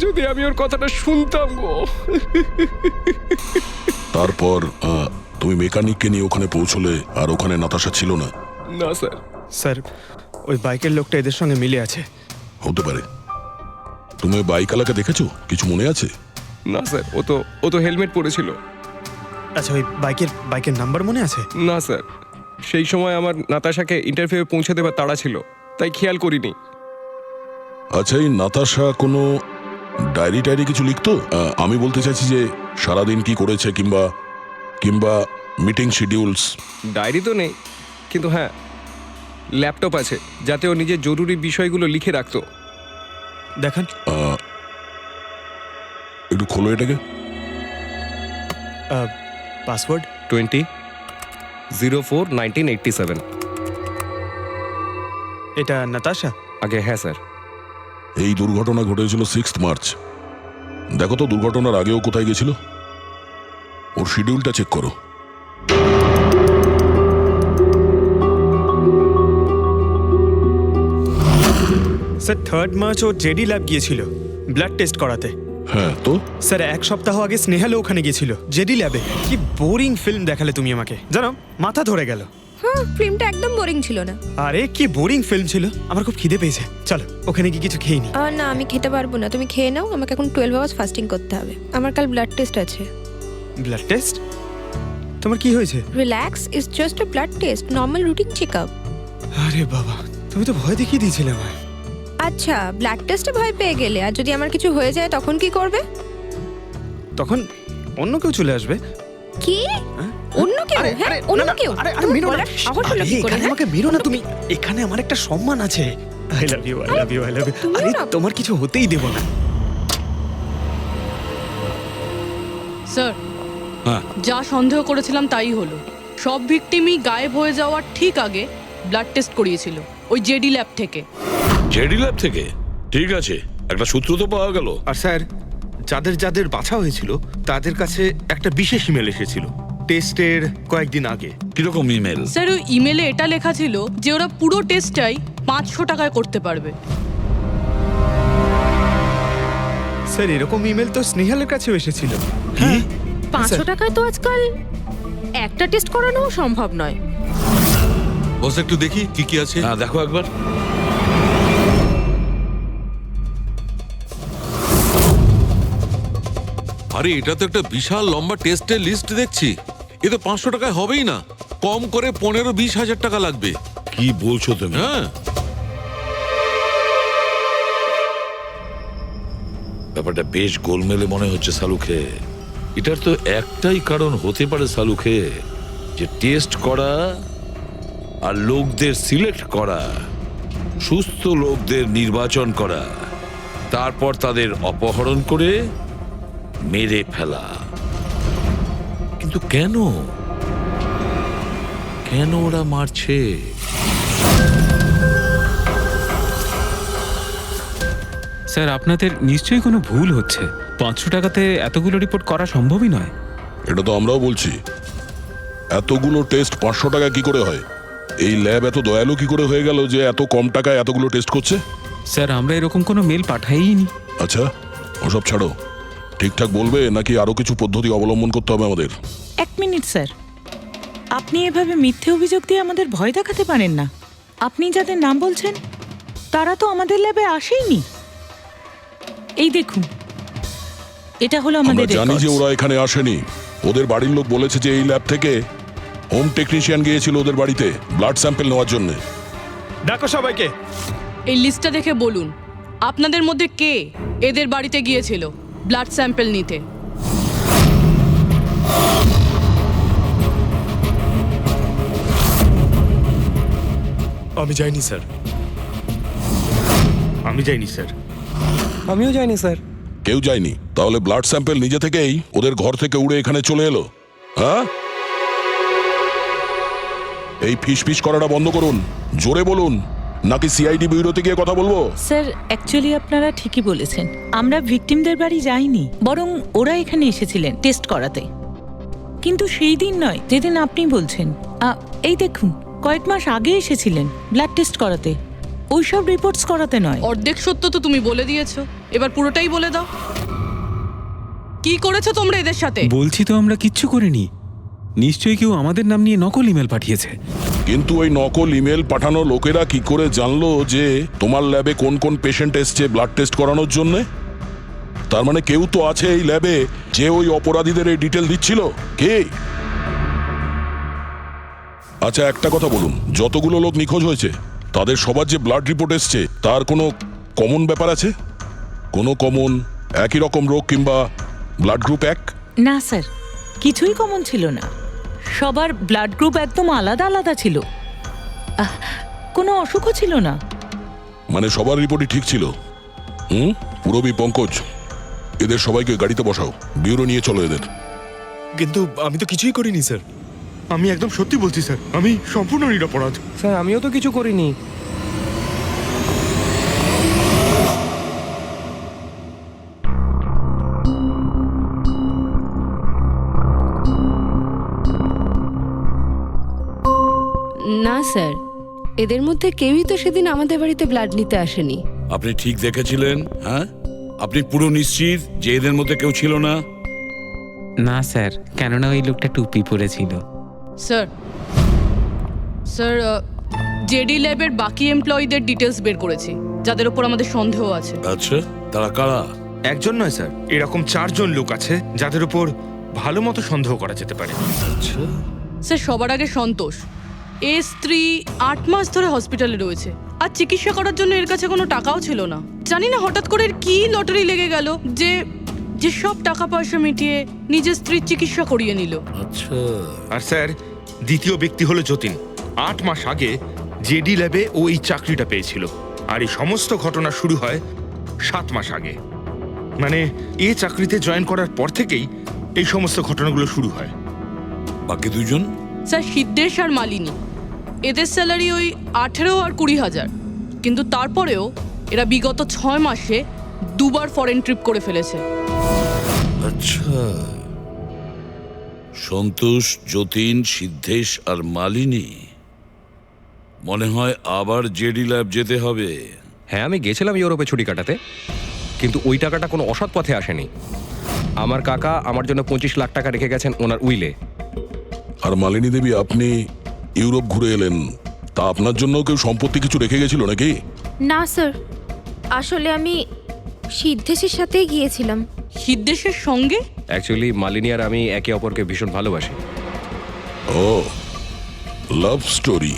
যদি আমি ওর কথাটা শুনতাম গো। তারপর তুমি মেকানিককে নিয়ে ওখানে পৌঁছলে, আর ওখানে নাতাশা ছিল না? না স্যার। স্যার, ওই বাইকের লোকটা এদের সঙ্গে মিলে আছে। হতে পারে। তুমি ওই বাইকওয়ালাকে দেখেছো? কিছু মনে আছে? না স্যার, ও তো হেলমেট পরেছিল। আচ্ছা, ওই বাইকের নাম্বার মনে আছে? না স্যার, সেই সময় আমার নাতাশাকে ইন্টারভিউ পৌঁছে দেবার তাড়া ছিল, তাই খেয়াল করিনি। আচ্ছা, এই নাতাশা কোনো ডায়েরি টায়েরি কিছু লিখতো? আমি বলতে চাইছি যে সারাদিন কি করেছে, কিংবা মিটিং শিডিউলস। ডায়েরি তো নেই, কিন্তু হ্যাঁ ল্যাপটপ আছে, যাতে ও নিজের জরুরি বিষয়গুলো লিখে রাখতো। দেখান। একটু খোলো এটাকে। পাসওয়ার্ড 20/04/1987। এটা নাতাশা? আগে হ্যাঁ স্যার। এই দুর্ঘটনা ঘটেছিল 6 মার্চ। দেখো তো দুর্ঘটনার আগেও কোথায় গেছিল। ওর শিডিউলটা চেক করো। স্যার 3 মার্চ ও জেডি ল্যাব গিয়েছিল ব্লাড টেস্ট করাতে। হ্যাঁ তো? স্যার 1 সপ্তাহ আগে স্নেহালও ওখানে গিয়েছিল জেডি ল্যাবে। কি বোরিং ফিল্ম দেখালে তুমি আমাকে, জানো মাথা ধরে গেল। হ্যাঁ, ফিল্মটা একদম বোরিং ছিল না। আরে কি বোরিং ফিল্ম ছিল। আমার খুব খিদে পেয়েছে, চলো ওখানে কি কিছু খেয়ে নি। না, আমি খেতে পারবো না, তুমি খেয়ে নাও। আমাকে এখন 12 আওয়ার্স ফাস্টিং করতে হবে। আমার কাল ব্লাড টেস্ট আছে। Blood test? তোমার কি হয়েছে? Relax, it's just a blood test, normal routine checkup. আরে বাবা, তুমি তো ভয় দেখিয়ে দিয়েছিলে আমায়। আচ্ছা, ব্লাড টেস্টে ভয় পেয়ে গেলে, আর যদি আমার কিছু হয়ে যায় তখন কি করবে? তখন অন্য কেউ চলে আসবে। কি? অন্য কেউ? হ্যাঁ, অন্য কেউ? তুমি বলার সাহস হলো কি করে? আমাকে মেরো না তুমি, এখানে আমার একটা সম্মান আছে। I love you, I love you, I love you. আরে তোমার কিছু হতেই দেব না। স্যার, যা সন্দেহ করেছিলাম তাই হলো। সব ভিকটিমই গায়েব হয়ে যাওয়ার ঠিক আগে ব্লাড টেস্ট করিয়েছিল ওই জেডি ল্যাব থেকে। জেডি ল্যাব থেকে? ঠিক আছে, একটা সূত্র তো পাওয়া গেল। আর স্যার, যাদের বাছা হয়েছিল তাদের কাছে একটা বিশেষ ইমেল এসেছিল টেস্টের কয়েকদিন আগে। কিরকম ইমেল? স্যার, ওই ইমেলে এটা লেখা ছিল যে ওরা পুরো টেস্টটাই 500 টাকায় করতে পারবে। স্যার, এরকম ইমেল তো স্নেহালের কাছেও এসেছিল। কি? 500 টাকায় তো আজকাল একটা টেস্ট করানো সম্ভব নয়। বস একটু দেখি কি কি আছে। হ্যাঁ দেখো একবার। আরে এটা তো একটা বিশাল লম্বা টেস্টের লিস্ট দেখছি। এ তো 500 টাকায় হবেই না, কম করে 15-20 হাজার টাকা লাগবে। কি বলছো তুমি? হ্যাঁ, ব্যাপারটা বেশ গোলমেলে মনে হচ্ছে সালুখে। এটার তো একটাই কারণ হতে পারে সালুখে, যে টেস্ট করা আর লোকদের সিলেক্ট করা, সুস্থ লোকদের নির্বাচন করা, তারপর তাদের অপহরণ করে মেরে ফেলা। কিন্তু কেন ওরা মারছে? স্যার, আপনাদের নিশ্চয়ই কোনো ভুল হচ্ছে। 500 টাকাতে এতগুলো রিপোর্ট করা সম্ভবই নয়। এটা তো আমরাও বলছি। এতগুলো টেস্ট 500 টাকা কি করে হয়? এই ল্যাব এত দয়ালু কি করে হয়ে গেল যে এত কম টাকায় এতগুলো টেস্ট করছে? স্যার, আমরা এরকম কোনো মেল পাঠাইনি। আচ্ছা, ওসব ছাড়ো। ঠিকঠাক বলবে নাকি আরো কিছু পদ্ধতি অবলম্বন করতে হবে আমাদের? 1 মিনিট স্যার, আপনি এভাবে মিথ্যে অভিযোগ দিয়ে আমাদের ভয় দেখাতে পারেন না। আপনি যাদের নাম বলছেন তারা তো আমাদের ল্যাবে আসেইনি। এই দেখুন, এটা হলো আমরা আমাদের জানি যে রেকর্ডস। ওরা এখানে আসেনি। ওদের বাড়ির লোক বলেছে যে এই ল্যাব থেকে হোম টেকনিশিয়ান গিয়েছিল ওদের বাড়িতে ব্লাড স্যাম্পল নেওয়ার জন্য। ডাকো সবাইকে। এই লিস্টটা দেখে বলুন আপনাদের মধ্যে কে এদের বাড়িতে গিয়েছিল ব্লাড স্যাম্পল নিতে। আমি যাইনি স্যার। আমি যাইনি স্যার। আমিও যাইনি স্যার। কেউ যায়নি? তাহলে ব্লাড স্যাম্পল নিজে থেকেই ওদের ঘর থেকে উড়ে এখানে চলে এলো? হ্যাঁ, এই ফিস ফিস করাটা বন্ধ করুন, জোরে বলুন, নাকি সিআইডি ব্যুরোতে গিয়ে কথা বলবো? স্যার অ্যাকচুয়ালি আপনারা ঠিকই বলেছেন, আমরা ভিকটিমদের বাড়ি যাইনি, বরং ওরা এখানে এসেছিলেন টেস্ট করাতে। কিন্তু সেই দিন নয় যেদিন আপনি বলছেন। এই দেখুন, কয়েক মাস আগে এসেছিলেন ব্লাড টেস্ট করাতে, ওইসব রিপোর্টস করাতে নয়। অর্ধেক সত্য তো তুমি বলে দিয়েছো, এবার পুরোটাই বলে দাও। কি করেছো তোমরা এদের সাথে? বলছি তো আমরা কিচ্ছু করিনি। নিশ্চয়ই কেউ আমাদের নাম নিয়ে নকল ইমেল পাঠিয়েছে। কিন্তু ওই নকল ইমেল পাঠানো লোকেরা কি করে জানলো যে তোমার ল্যাবে কোন কোন পেশেন্ট এসছে ব্লাড টেস্ট করানোর জন্য? তার মানে কেউ তো আছে এই ল্যাবে যে ওই অপরাধীদের এই ডিটেল দিচ্ছিল। কে? আচ্ছা একটা কথা বলুন, যতগুলো লোক নিখোঁজ হয়েছে তাদের সবার যে ব্লাড রিপোর্ট এসছে তার কোনো কমন ব্যাপার আছে? কোনো কমন একই রকম রোগ কিংবা ব্লাড গ্রুপ এক? না স্যার, কিছুই কমন ছিল না। সবার ব্লাড গ্রুপ একদম আলাদা আলাদা ছিল, কোনো অসুখও ছিল না। মানে সবার রিপোর্টই ঠিক ছিল? পুরবী, পঙ্কজ, এদের সবাইকে গাড়িতে বসাও, ব্যুরো নিয়ে চলো এদের। কিন্তু আমি তো কিছুই করিনি স্যার। আমি একদম সত্যি বলছি স্যার, আমি সম্পূর্ণ নিরপরাধ। স্যার আমিও তো কিছু করিনি। না স্যার, এদের মধ্যে কেউই তো সেদিন আমাদের বাড়িতে ব্লাড নিতে আসেনি। আপনি ঠিক দেখেছিলেন? হ্যাঁ, আপনি পুরো নিশ্চিত যে এদের মধ্যে কেউ ছিল না? না স্যার, কেননা ওই লোকটা টুপি পরেছিল। স্যার, স্যার, জেডি ল্যাবের বাকি এমপ্লয়ীদের ডিটেলস বের করেছি, যাদের উপর আমাদের সন্দেহ আছে। আচ্ছা, তারা কারা? একজন নয় স্যার, এরকম 4 জন লোক আছে যাদের উপর ভালো মতো সন্দেহ করা যেতে পারে। আচ্ছা, স্যার, সবার আগে সন্তোষ। এর স্ত্রী 8 মাস ধরে হসপিটালে রয়েছে, আর চিকিৎসা করার জন্য এর কাছে কোনো টাকাও ছিল না। জানি না হঠাৎ করে এর কি লটারি লেগে গেল যে যে সব টাকা পয়সা মিটিয়ে নিজের স্ত্রীর চিকিৎসা করিয়ে নিল। আচ্ছা। আর স্যার, দ্বিতীয় ব্যক্তি হলো যতীন। 8 মাস আগে জেডি ল্যাবে ও এই চাকরিটা পেয়েছিল, আর এই সমস্ত ঘটনা শুরু হয় 7 মাস আগে। মানে এই চাকরিতে জয়েন করার পর থেকেই এই সমস্ত ঘটনাগুলো শুরু হয়। বাকি দুজন? স্যার, সিদ্ধেশ আর মালিনী। এদের স্যালারি ওই 18 আর 20,000, কিন্তু তারপরেও এরা বিগত 6 মাসে 2 বার ফরেন ট্রিপ করে ফেলেছে। আচ্ছা, সন্তোষ, যতীন, সিদ্ধেশ আর মালিনী। মনে হয় আবার জেডি ল্যাব যেতে হবে। হ্যাঁ, আমি গেছিলাম ইউরোপে ছুটি কাটাতে, কিন্তু ওই টাকাটা কোনো অসৎ পথে আসেনি। আমার কাকা আমার জন্য 25 লাখ টাকা রেখে গেছেন ওনার উইলে। আর মালিনী দেবী, আপনি ইউরোপ ঘুরে এলেন, তা আপনার জন্য কেউ সম্পত্তি কিছু রেখে গেছিল নাকি? না স্যার, আসলে আমি সিদ্ধেশের সাথেই গিয়েছিলাম। সিদ্ধেশের সঙ্গে? অ্যাকচুয়ালি মালিনী আর আমি একে অপরকে ভীষণ ভালোবাসি। ও, লাভ স্টোরি।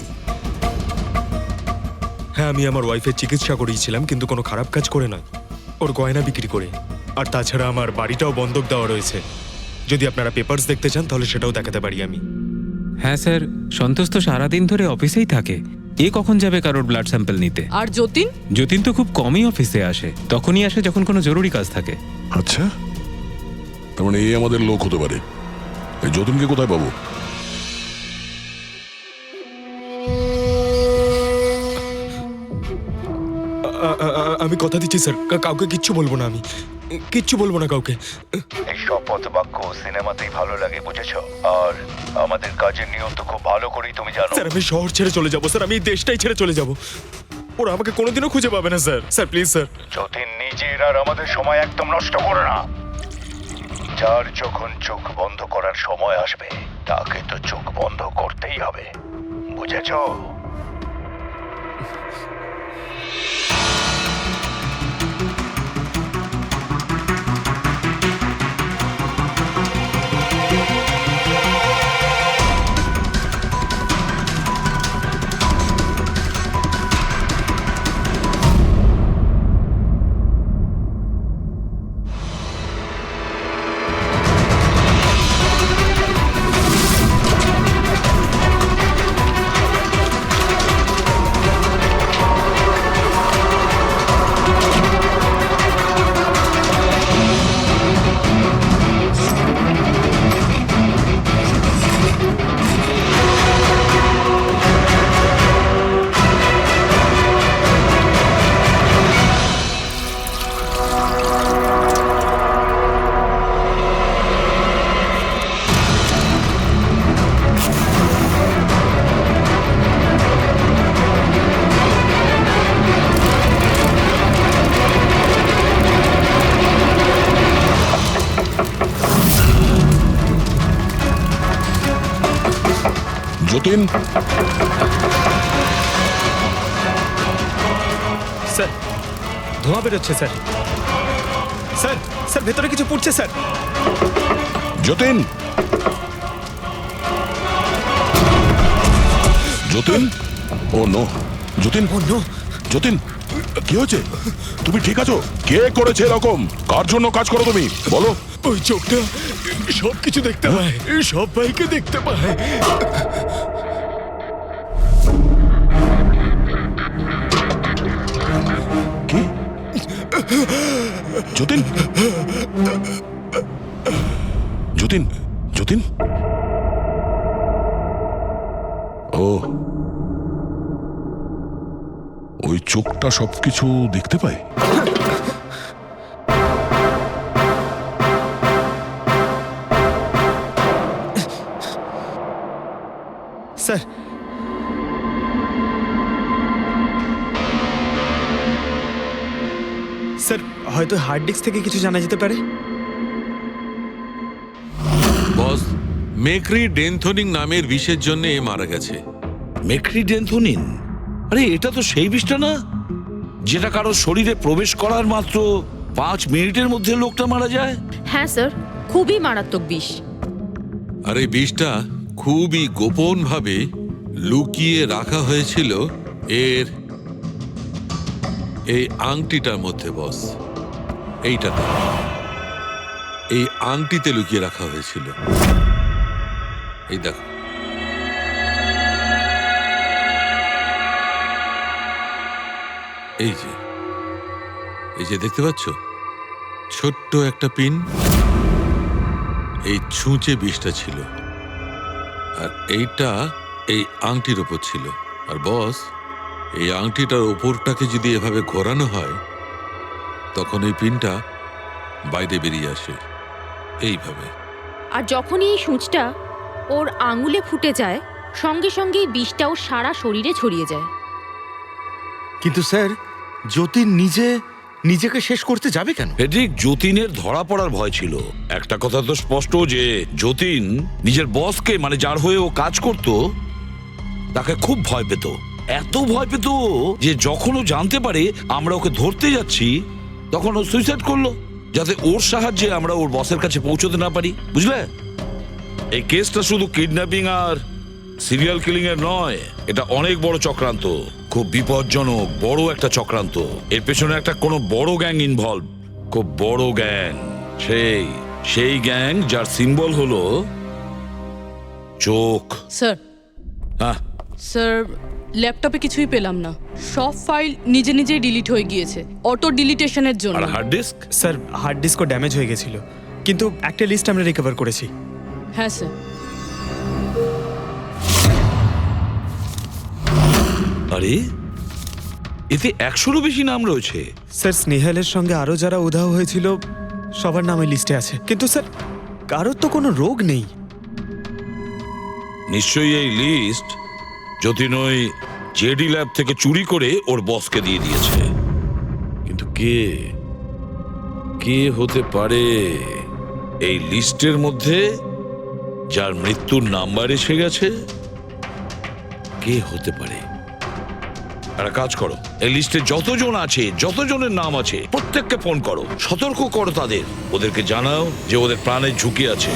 হ্যাঁ, আমি আমার ওয়াইফের চিকিৎসা করিয়েছিলাম, কিন্তু কোনো খারাপ কাজ করে নয়, ওর গয়না বিক্রি করে। আর তাছাড়া আমার বাড়িটাও বন্ধক দেওয়া রয়েছে। যদি আপনারা পেপারস দেখতে চান তাহলে সেটাও দেখাতে পারি আমি। হ্যাঁ স্যার, সন্তোষ তো সারাদিন ধরে অফিসেই থাকে, এ কখন যাবে কারোর ব্লাড স্যাম্পল নিতে? আর যতীন? যতীন তো খুব কমই অফিসে আসে, তখনই আসে যখন কোনো জরুরি কাজ থাকে। আচ্ছা, তার মানে এই আমাদের লোক হতে পারে। এই যতীনকে কোথায় পাবো? আমি কথা দিচ্ছি স্যার, কাউকে কিচ্ছু বলবো না, আমি কিচ্ছু বলবো না কাউকে। এই শপথ বাক্য সিনেমাতেই ভালো লাগে, বুঝেছো? আর আমাদের কাজের নিয়ম তো খুব ভালো করেই তুমি জানো। স্যার, আমি শহর ছেড়ে চলে যাবো স্যার, আমি এই দেশটাই ছেড়ে চলে যাবো। ওরা আমাকে কোনোদিনও খুঁজে পাবে না sir. Sir please sir. Jatin, নিজের আর আমাদের সময় একদম নষ্ট করো না। যার যখন চোখ বন্ধ করার সময় আসবে তাকে তো চোখ বন্ধ করতেই হবে, বুঝেছো? যতীন, স্যার ধোঁয়া বেরোচ্ছে স্যার। স্যার স্যার ভেতরে কিছু পড়ছে স্যার। যতীন, যতীন, ও নো, যতীন, ও নো, যতীন, কি হয়েছে? তুমি ঠিক আছো? কে করেছে এরকম? কার জন্য কাজ করো তুমি, বলো? ওই চোখটা সবকিছু দেখতে পায়, সব ভাইকে দেখতে পায়। কি? যতীন, যতীন, যতীন, ও, ওই চোখটা সবকিছু দেখতে পায়? স্যার স্যার হয়তো হার্ড ডিস্ক থেকে কিছু জানা যেতে পারে। বস, মেক্রি ডেনথোনিং নামের বিষের জন্য এ মারা গেছে। মেক্রিডেন্থোনিন? আরে এটা তো সেই বিষটা না যেটা কারো শরীরে প্রবেশ করার মাত্র 5 মিনিটের মধ্যে লোকটা মারা যায়? হ্যাঁ স্যার, খুবই মারাত্মক বিষ। আর এই বিষটা খুবই গোপনভাবে লুকিয়ে রাখা হয়েছিল এর এই আংটিটার মধ্যে। বস, এইটাতে, এই আংটিতে লুকিয়ে রাখা হয়েছিল। এই দেখো, এই যে, এই যে দেখতে পাচ্ছ, ছোট্ট একটা পিন, এই ছুঁচে বিষটা ছিল, আর এইটা এই আংটির ওপর ছিল। আর বস, এই আংটিটার ওপরটাকে যদি এভাবে ঘোরানো হয় তখন এই পিনটা বাইরে বেরিয়ে আসে এইভাবে। আর যখনই এই সূঁচটা ওর আঙুলে ফুটে যায়, সঙ্গে সঙ্গেই বিষটা ওর সারা শরীরে ছড়িয়ে যায়। কিন্তু স্যার, যতীন নিজেকে শেষ করতে যাবে কেন? ফেডরিক, যতীনের ধরা পড়ার ভয় ছিল। একটা কথা তো স্পষ্ট যে যতীন নিজের বসকে, মানে যার হয়ে ও কাজ করত, তাকে খুব ভয় পেত। এত ভয় পেত যে যখন ও জানতে পারে আমরা ওকে ধরতে যাচ্ছি, তখন ও সুইসাইড করলো, যাতে ওর সাহায্যে আমরা ওর বসের কাছে পৌঁছতে না পারি। বুঝলে, এই কেসটা শুধু কিডন্যাপিং আর সিরিয়াল কিলিং এর নয়, এটা অনেক বড় চক্রান্ত, খুব বিপজ্জনক বড় একটা চক্রান্ত। এর পেছনে একটা কোনো বড় গ্যাং ইনভলভ, খুব বড় গ্যাং। সেই গ্যাং যার সিম্বল হলো চোখ। স্যার, হ্যাঁ স্যার, ল্যাপটপে কিছুই পেলাম না। সব ফাইল নিজে নিজেই ডিলিট হয়ে গিয়েছে অটো ডিলিটেশনের জন্য। আর হার্ড ডিস্ক? স্যার হার্ড ডিস্কও ড্যামেজ হয়ে গেছিল, কিন্তু একটা লিস্ট আমরা রিকভার করেছি। হ্যাঁ স্যার। আরে এতে 100-রও বেশি নাম রয়েছে। স্যার স্নেহালের সঙ্গে আরো যারা উধাও হয়েছিল সবার নাম এই লিস্টে আছে, কিন্তু স্যার কারোর তো কোনো রোগ নেই। নিশ্চয়ই এই লিস্ট যতীন ওই জেডি ল্যাব থেকে চুরি করে ওর বসকে দিয়ে দিয়েছে। কিন্তু কে হতে পারে এই লিস্টের মধ্যে যার মৃত্যুর নাম্বার এসে গেছে? কে হতে পারে? একটা কাজ করো, এই লিস্টে যতজন আছে, যতজনের নাম আছে, প্রত্যেককে ফোন করো, সতর্ক করো তাদের, ওদেরকে জানাও যে ওদের প্রাণের ঝুঁকি আছে।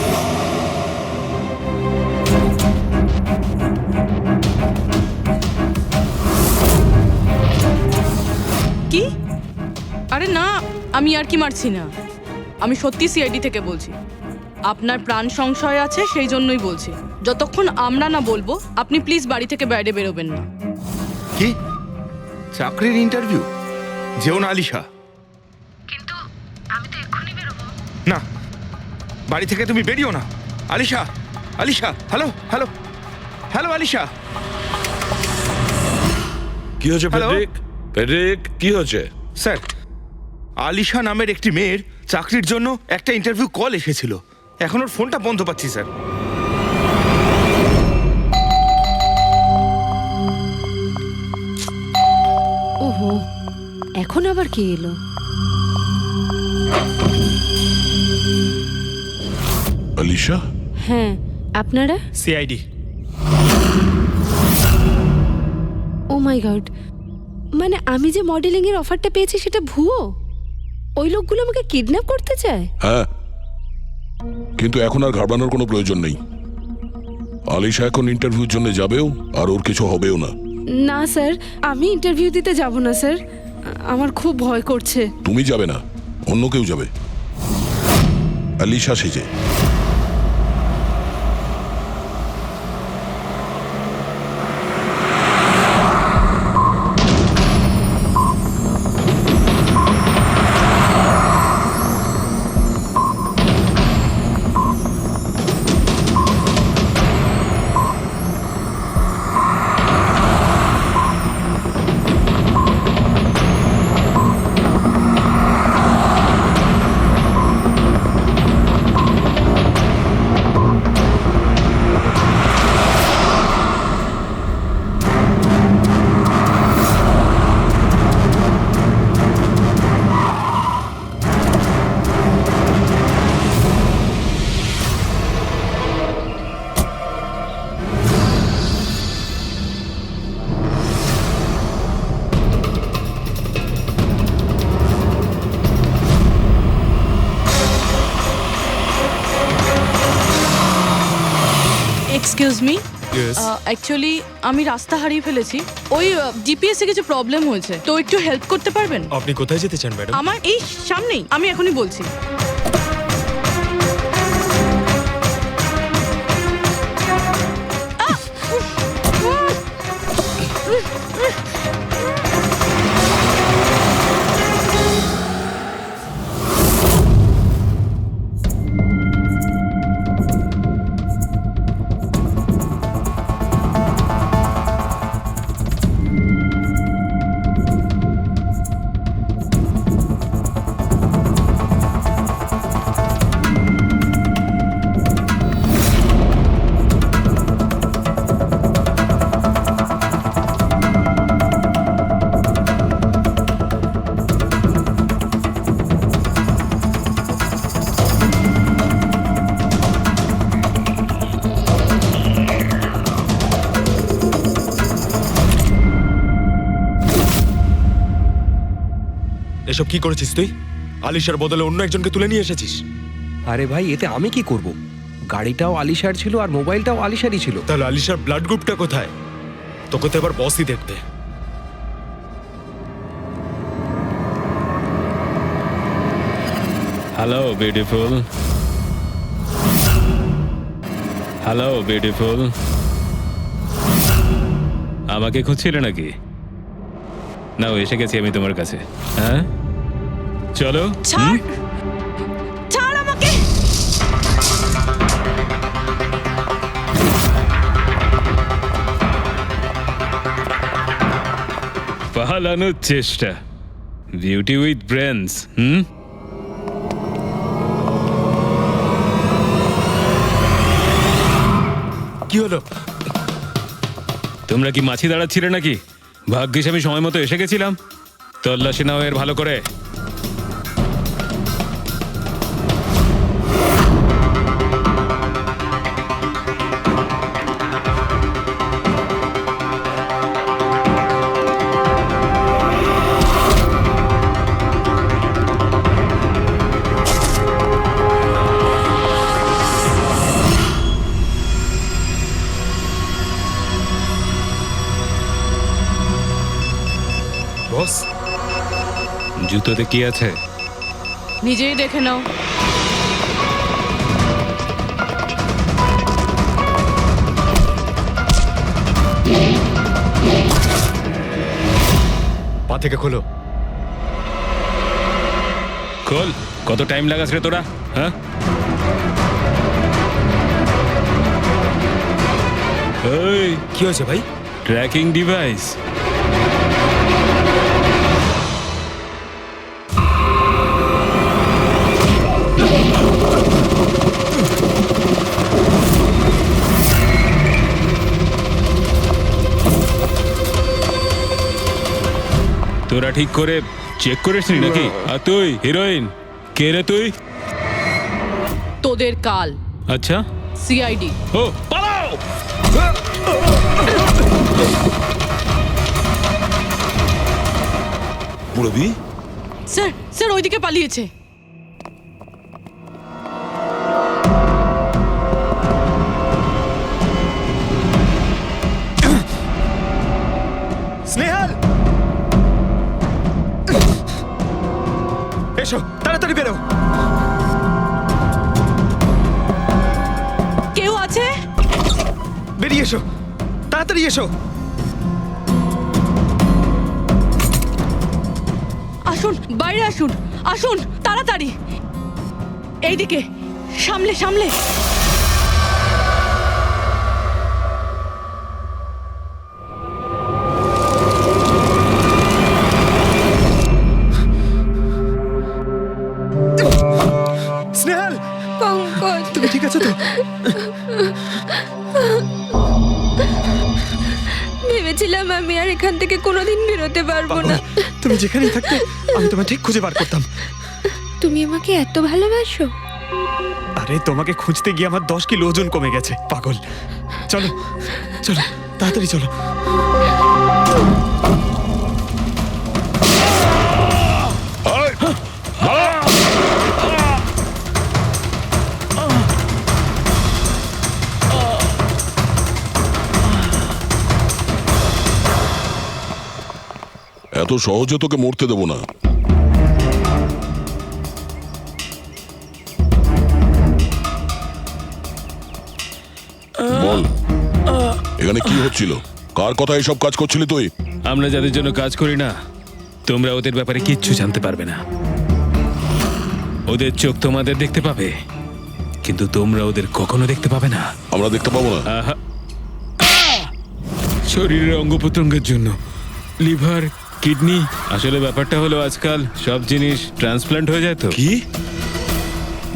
কি? আরে না, আমি আর কি মারছি না। আমি সত্যি সিআইডি থেকে বলছি। আপনার প্রাণ সংশয় আছে, সেই জন্যই বলছি। যতক্ষণ আমরা না বলবো, আপনি প্লিজ বাড়ি থেকে বাইরে বেরোবেন না। কি চাকরির ইন্টারভিউ? যেও না আলিশা। কিন্তু আমি তো এক্ষুনি বেরোবো। না, বাড়ি থেকে তুমি বেরিও না। Alisha, Alisha, hello hello hello Alisha. কি হয়েছে ফেডরিক? ফেডরিক, কি হয়েছে? স্যার, আলিশা নামের একটি মেয়ের চাকরির জন্য একটা ইন্টারভিউ কল এসেছিল। এখন ওর ফোনটা বন্ধ পাচ্ছি স্যার। ওহো, এখন আবার কে এলো? আলিশা? হ্যাঁ, আপনারা? সিআইডি। মাই গড, মানে আমি যে মডেলিং এর অফারটা পেয়েছি সেটা ভুয়ো? ওই লোকগুলো আমাকে কিডন্যাপ করতে চায়? হ্যাঁ, কিন্তু এখন আর ঘাবড়ানোর কোনো প্রয়োজন নেই। আলিশা এখন ইন্টারভিউর জন্য যাবেও, আর ওর কিছু হবেও না। না স্যার, আমি ইন্টারভিউ দিতে যাব না স্যার, আমার খুব ভয় করছে। তুমি যাবে না, অন্য কেউ যাবে, আলিশা সেজে। এক্সকিউজ মি, অ্যাকচুয়ালি আমি রাস্তা হারিয়ে ফেলেছি। ওই জিপিএস এ কিছু প্রবলেম হয়েছে, তো একটু হেল্প করতে পারবেন? আপনি কোথায় যেতে চান ম্যাডাম? আমার এই সামনেই, আমি এখনই বলছি। এসব কি করেছিস তুই? আলিশার বদলে অন্য একজনকে তুলে নিয়ে এসেছিস। আরে ভাই, এতে আমি কি করব? গাড়িটাও আলিশার ছিল আর মোবাইলটাও আলিশারই ছিল। তাহলে আলিশার ব্লাড গ্রুপটা কোথায়? তোকে তো এবার বসই দেখবে। হ্যালো বিউটিফুল, হ্যালো বিউটিফুল, আমাকে খুঁজছিলে নাকি? নাও, এসে গেছি আমি তোমার কাছে। হ্যাঁ, চলো। ছাড়, ছাড় আমাকে। পালানোর চেষ্টা, বিউটি উইথ ব্রেনস। কি হলো? তোমরা কি মাছি দাঁড়াচ্ছিলে নাকি? ভাগ্যিস আমি সময় মতো এসে গেছিলাম। তল্লাশি নাও এর ভালো করে। বস, জুতোতে কি আছে? নিজেই দেখে নাও। পা থেকে খোলো। খোল। কত টাইম লাগাস রে তোরা? হ্যাঁ, এই কি হয়েছে ভাই? Tracking device. তোরা ঠিক করে চেক করিসনি নাকি? আর তুই হিরোইন, কে রে তুই? তোদের কাল। আচ্ছা, সিআইডি। ও পালাও। মুরবি স্যার স্যার ওইদিকে পালিয়েছে। স্নেহাল, এসো তাড়াতাড়ি বেরো। কেউ আছে? বেরিয়ে এসো, তাড়াতাড়ি এসো। আসুন, বাইরে আসুন, আসুন তাড়াতাড়ি। এইদিকে, সামলে সামলে। স্নেহাল, তুমি ঠিক আছো তো? ভেবেছিলাম আমি আর এখান থেকে কোনোদিন বেরোতে পারবো না। তুমি যেখানেই থাকতে আমি তোমায় ঠিক খুঁজে বার করতাম। তুমি আমাকে এত ভালোবাসো? আরে তোমাকে খুঁজতে গিয়ে আমার 10 কিলো ওজন কমে গেছে, পাগল। চলো চলো, তাড়াতাড়ি চলো। এত সহজে তোকে মরতে দেবো না। বল, এখানে কি হচ্ছিল? কার কথা এসব কাজ করছিলি তুই? আমরা যাদের জন্য কাজ করি না, তোমরা ওদের ব্যাপারে কিচ্ছু জানতে পারবে না। ওদের চোখ তোমাদের দেখতে পাবে, কিন্তু তোমরা ওদের কখনো দেখতে পাবে না। আমরা দেখতে পাবো না? শরীরের অঙ্গ প্রত্যঙ্গের জন্য, লিভার, কিডনি। আসলে ব্যাপারটা হলো আজকাল সব জিনিস ট্রান্সপ্লান্ট হয়ে যায় তো। কি?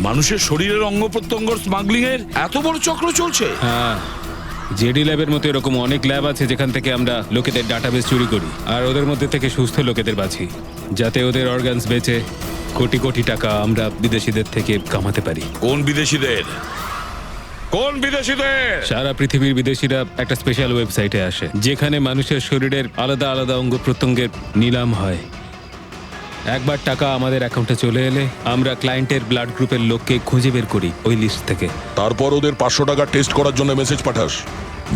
মানুষের শরীরের অঙ্গ প্রত্যঙ্গ স্মাগলিং এর এত বড় চক্র চলছে? হ্যাঁ, জেডি ল্যাবের মতো এরকম অনেক ল্যাব আছে যেখান থেকে আমরা লোকেদের ডাটাবেস চুরি করি আর ওদের মধ্যে থেকে সুস্থ লোকেদের বাছি, যাতে ওদের অর্গানস বেচে কোটি কোটি টাকা আমরা বিদেশিদের থেকে কামাতে পারি। কোন বিদেশিদের? কোন বিদেশিদের? সারা পৃথিবীর বিদেশিরা একটা স্পেশাল ওয়েবসাইটে আসে যেখানে মানুষের শরীরের আলাদা আলাদা অঙ্গ প্রত্যঙ্গের নিলাম হয়। একবার টাকা আমাদের অ্যাকাউন্টে চলে এলে আমরা ক্লায়েন্টের ব্লাড গ্রুপের লোককে খুঁজে বের করি ওই লিস্ট থেকে। তারপর ওদের 500 টাকা টেস্ট করার জন্য মেসেজ পাঠাস,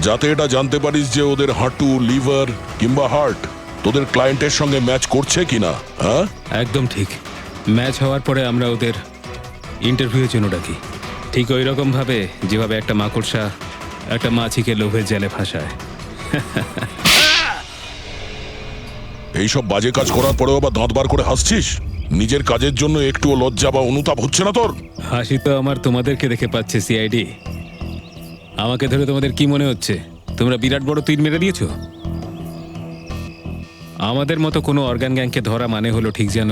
যাতে এটা জানতে পারিস যে ওদের হাঁটু, লিভার কিংবা হার্ট তোদের ক্লায়েন্টের সঙ্গে ম্যাচ করছে কিনা। হ্যাঁ, একদম ঠিক। ম্যাচ হওয়ার পরে আমরা ওদের ইন্টারভিউয়ের জন্য ডাকি, ঠিক ওই রকম ভাবে যেভাবে একটা মাকড়সা একটা মাছিকে লোভের জালে ফাঁসায়। এইসব বাজে কাজ করার পরেও আবার দাঁত বার করে হাসছিস? নিজের কাজের জন্য একটুও লজ্জা বা অনুতাপ হচ্ছে না তোর? হাসি তো আমার তোমাদেরকে দেখে পাচ্ছে সিআইডি। আমাকে ধরে তোমাদের কি মনে হচ্ছে তোমরা বিরাট বড় তীর মেরে দিয়েছো? আমাদের মতো কোনো অর্গান গ্যাংকে ধরা মানে হলো ঠিক যেন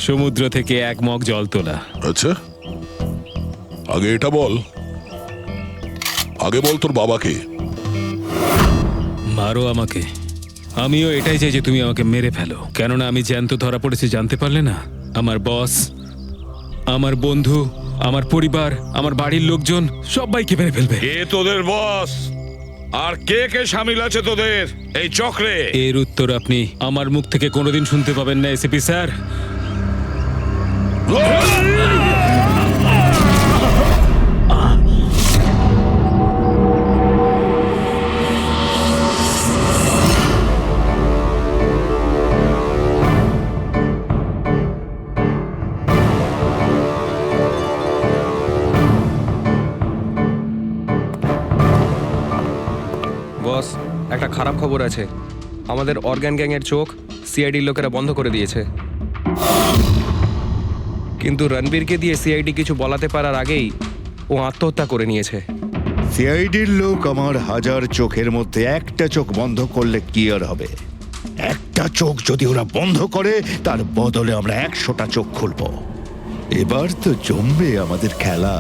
সমুদ্র থেকে এক মগ জল তোলা। আচ্ছা, আগে এটা বল, আগে বল তোর বাবাকে। মারো আমাকে, আমিও এটাই চাই যে তুমি আমাকে মেরে ফেলো, কেননা আমি জ্যান্ত ধরা পড়েছি জানতে পারলে না? আমার বস, আমার বন্ধু, আমার পরিবার, আমার বাড়ির লোকজন সবাইকে মেরে ফেলবে। কে তোদের বস আর কে কে শামিল আছে তোদের এই চক্রে? এর উত্তর আপনি আমার মুখ থেকে কোনোদিন শুনতে পাবেন না এসিপি স্যার। বস, একটা খারাপ খবর আছে। আমাদের অর্গান গ্যাংয়ের চোখ সিআইডির লোকেরা বন্ধ করে দিয়েছে। কিন্তু রণবীরকে দিয়ে সিআইডি কিছু বলাতে পারার আগেই ও আত্মহত্যা করে নিয়েছে। সিআইডির লোক আমার 1000 চোখের মধ্যে একটা চোখ বন্ধ করলে কি আর হবে? একটা চোখ যদি ওরা বন্ধ করে তার বদলে আমরা 100টা চোখ খুলবো। এবার তো জমবে আমাদের খেলা।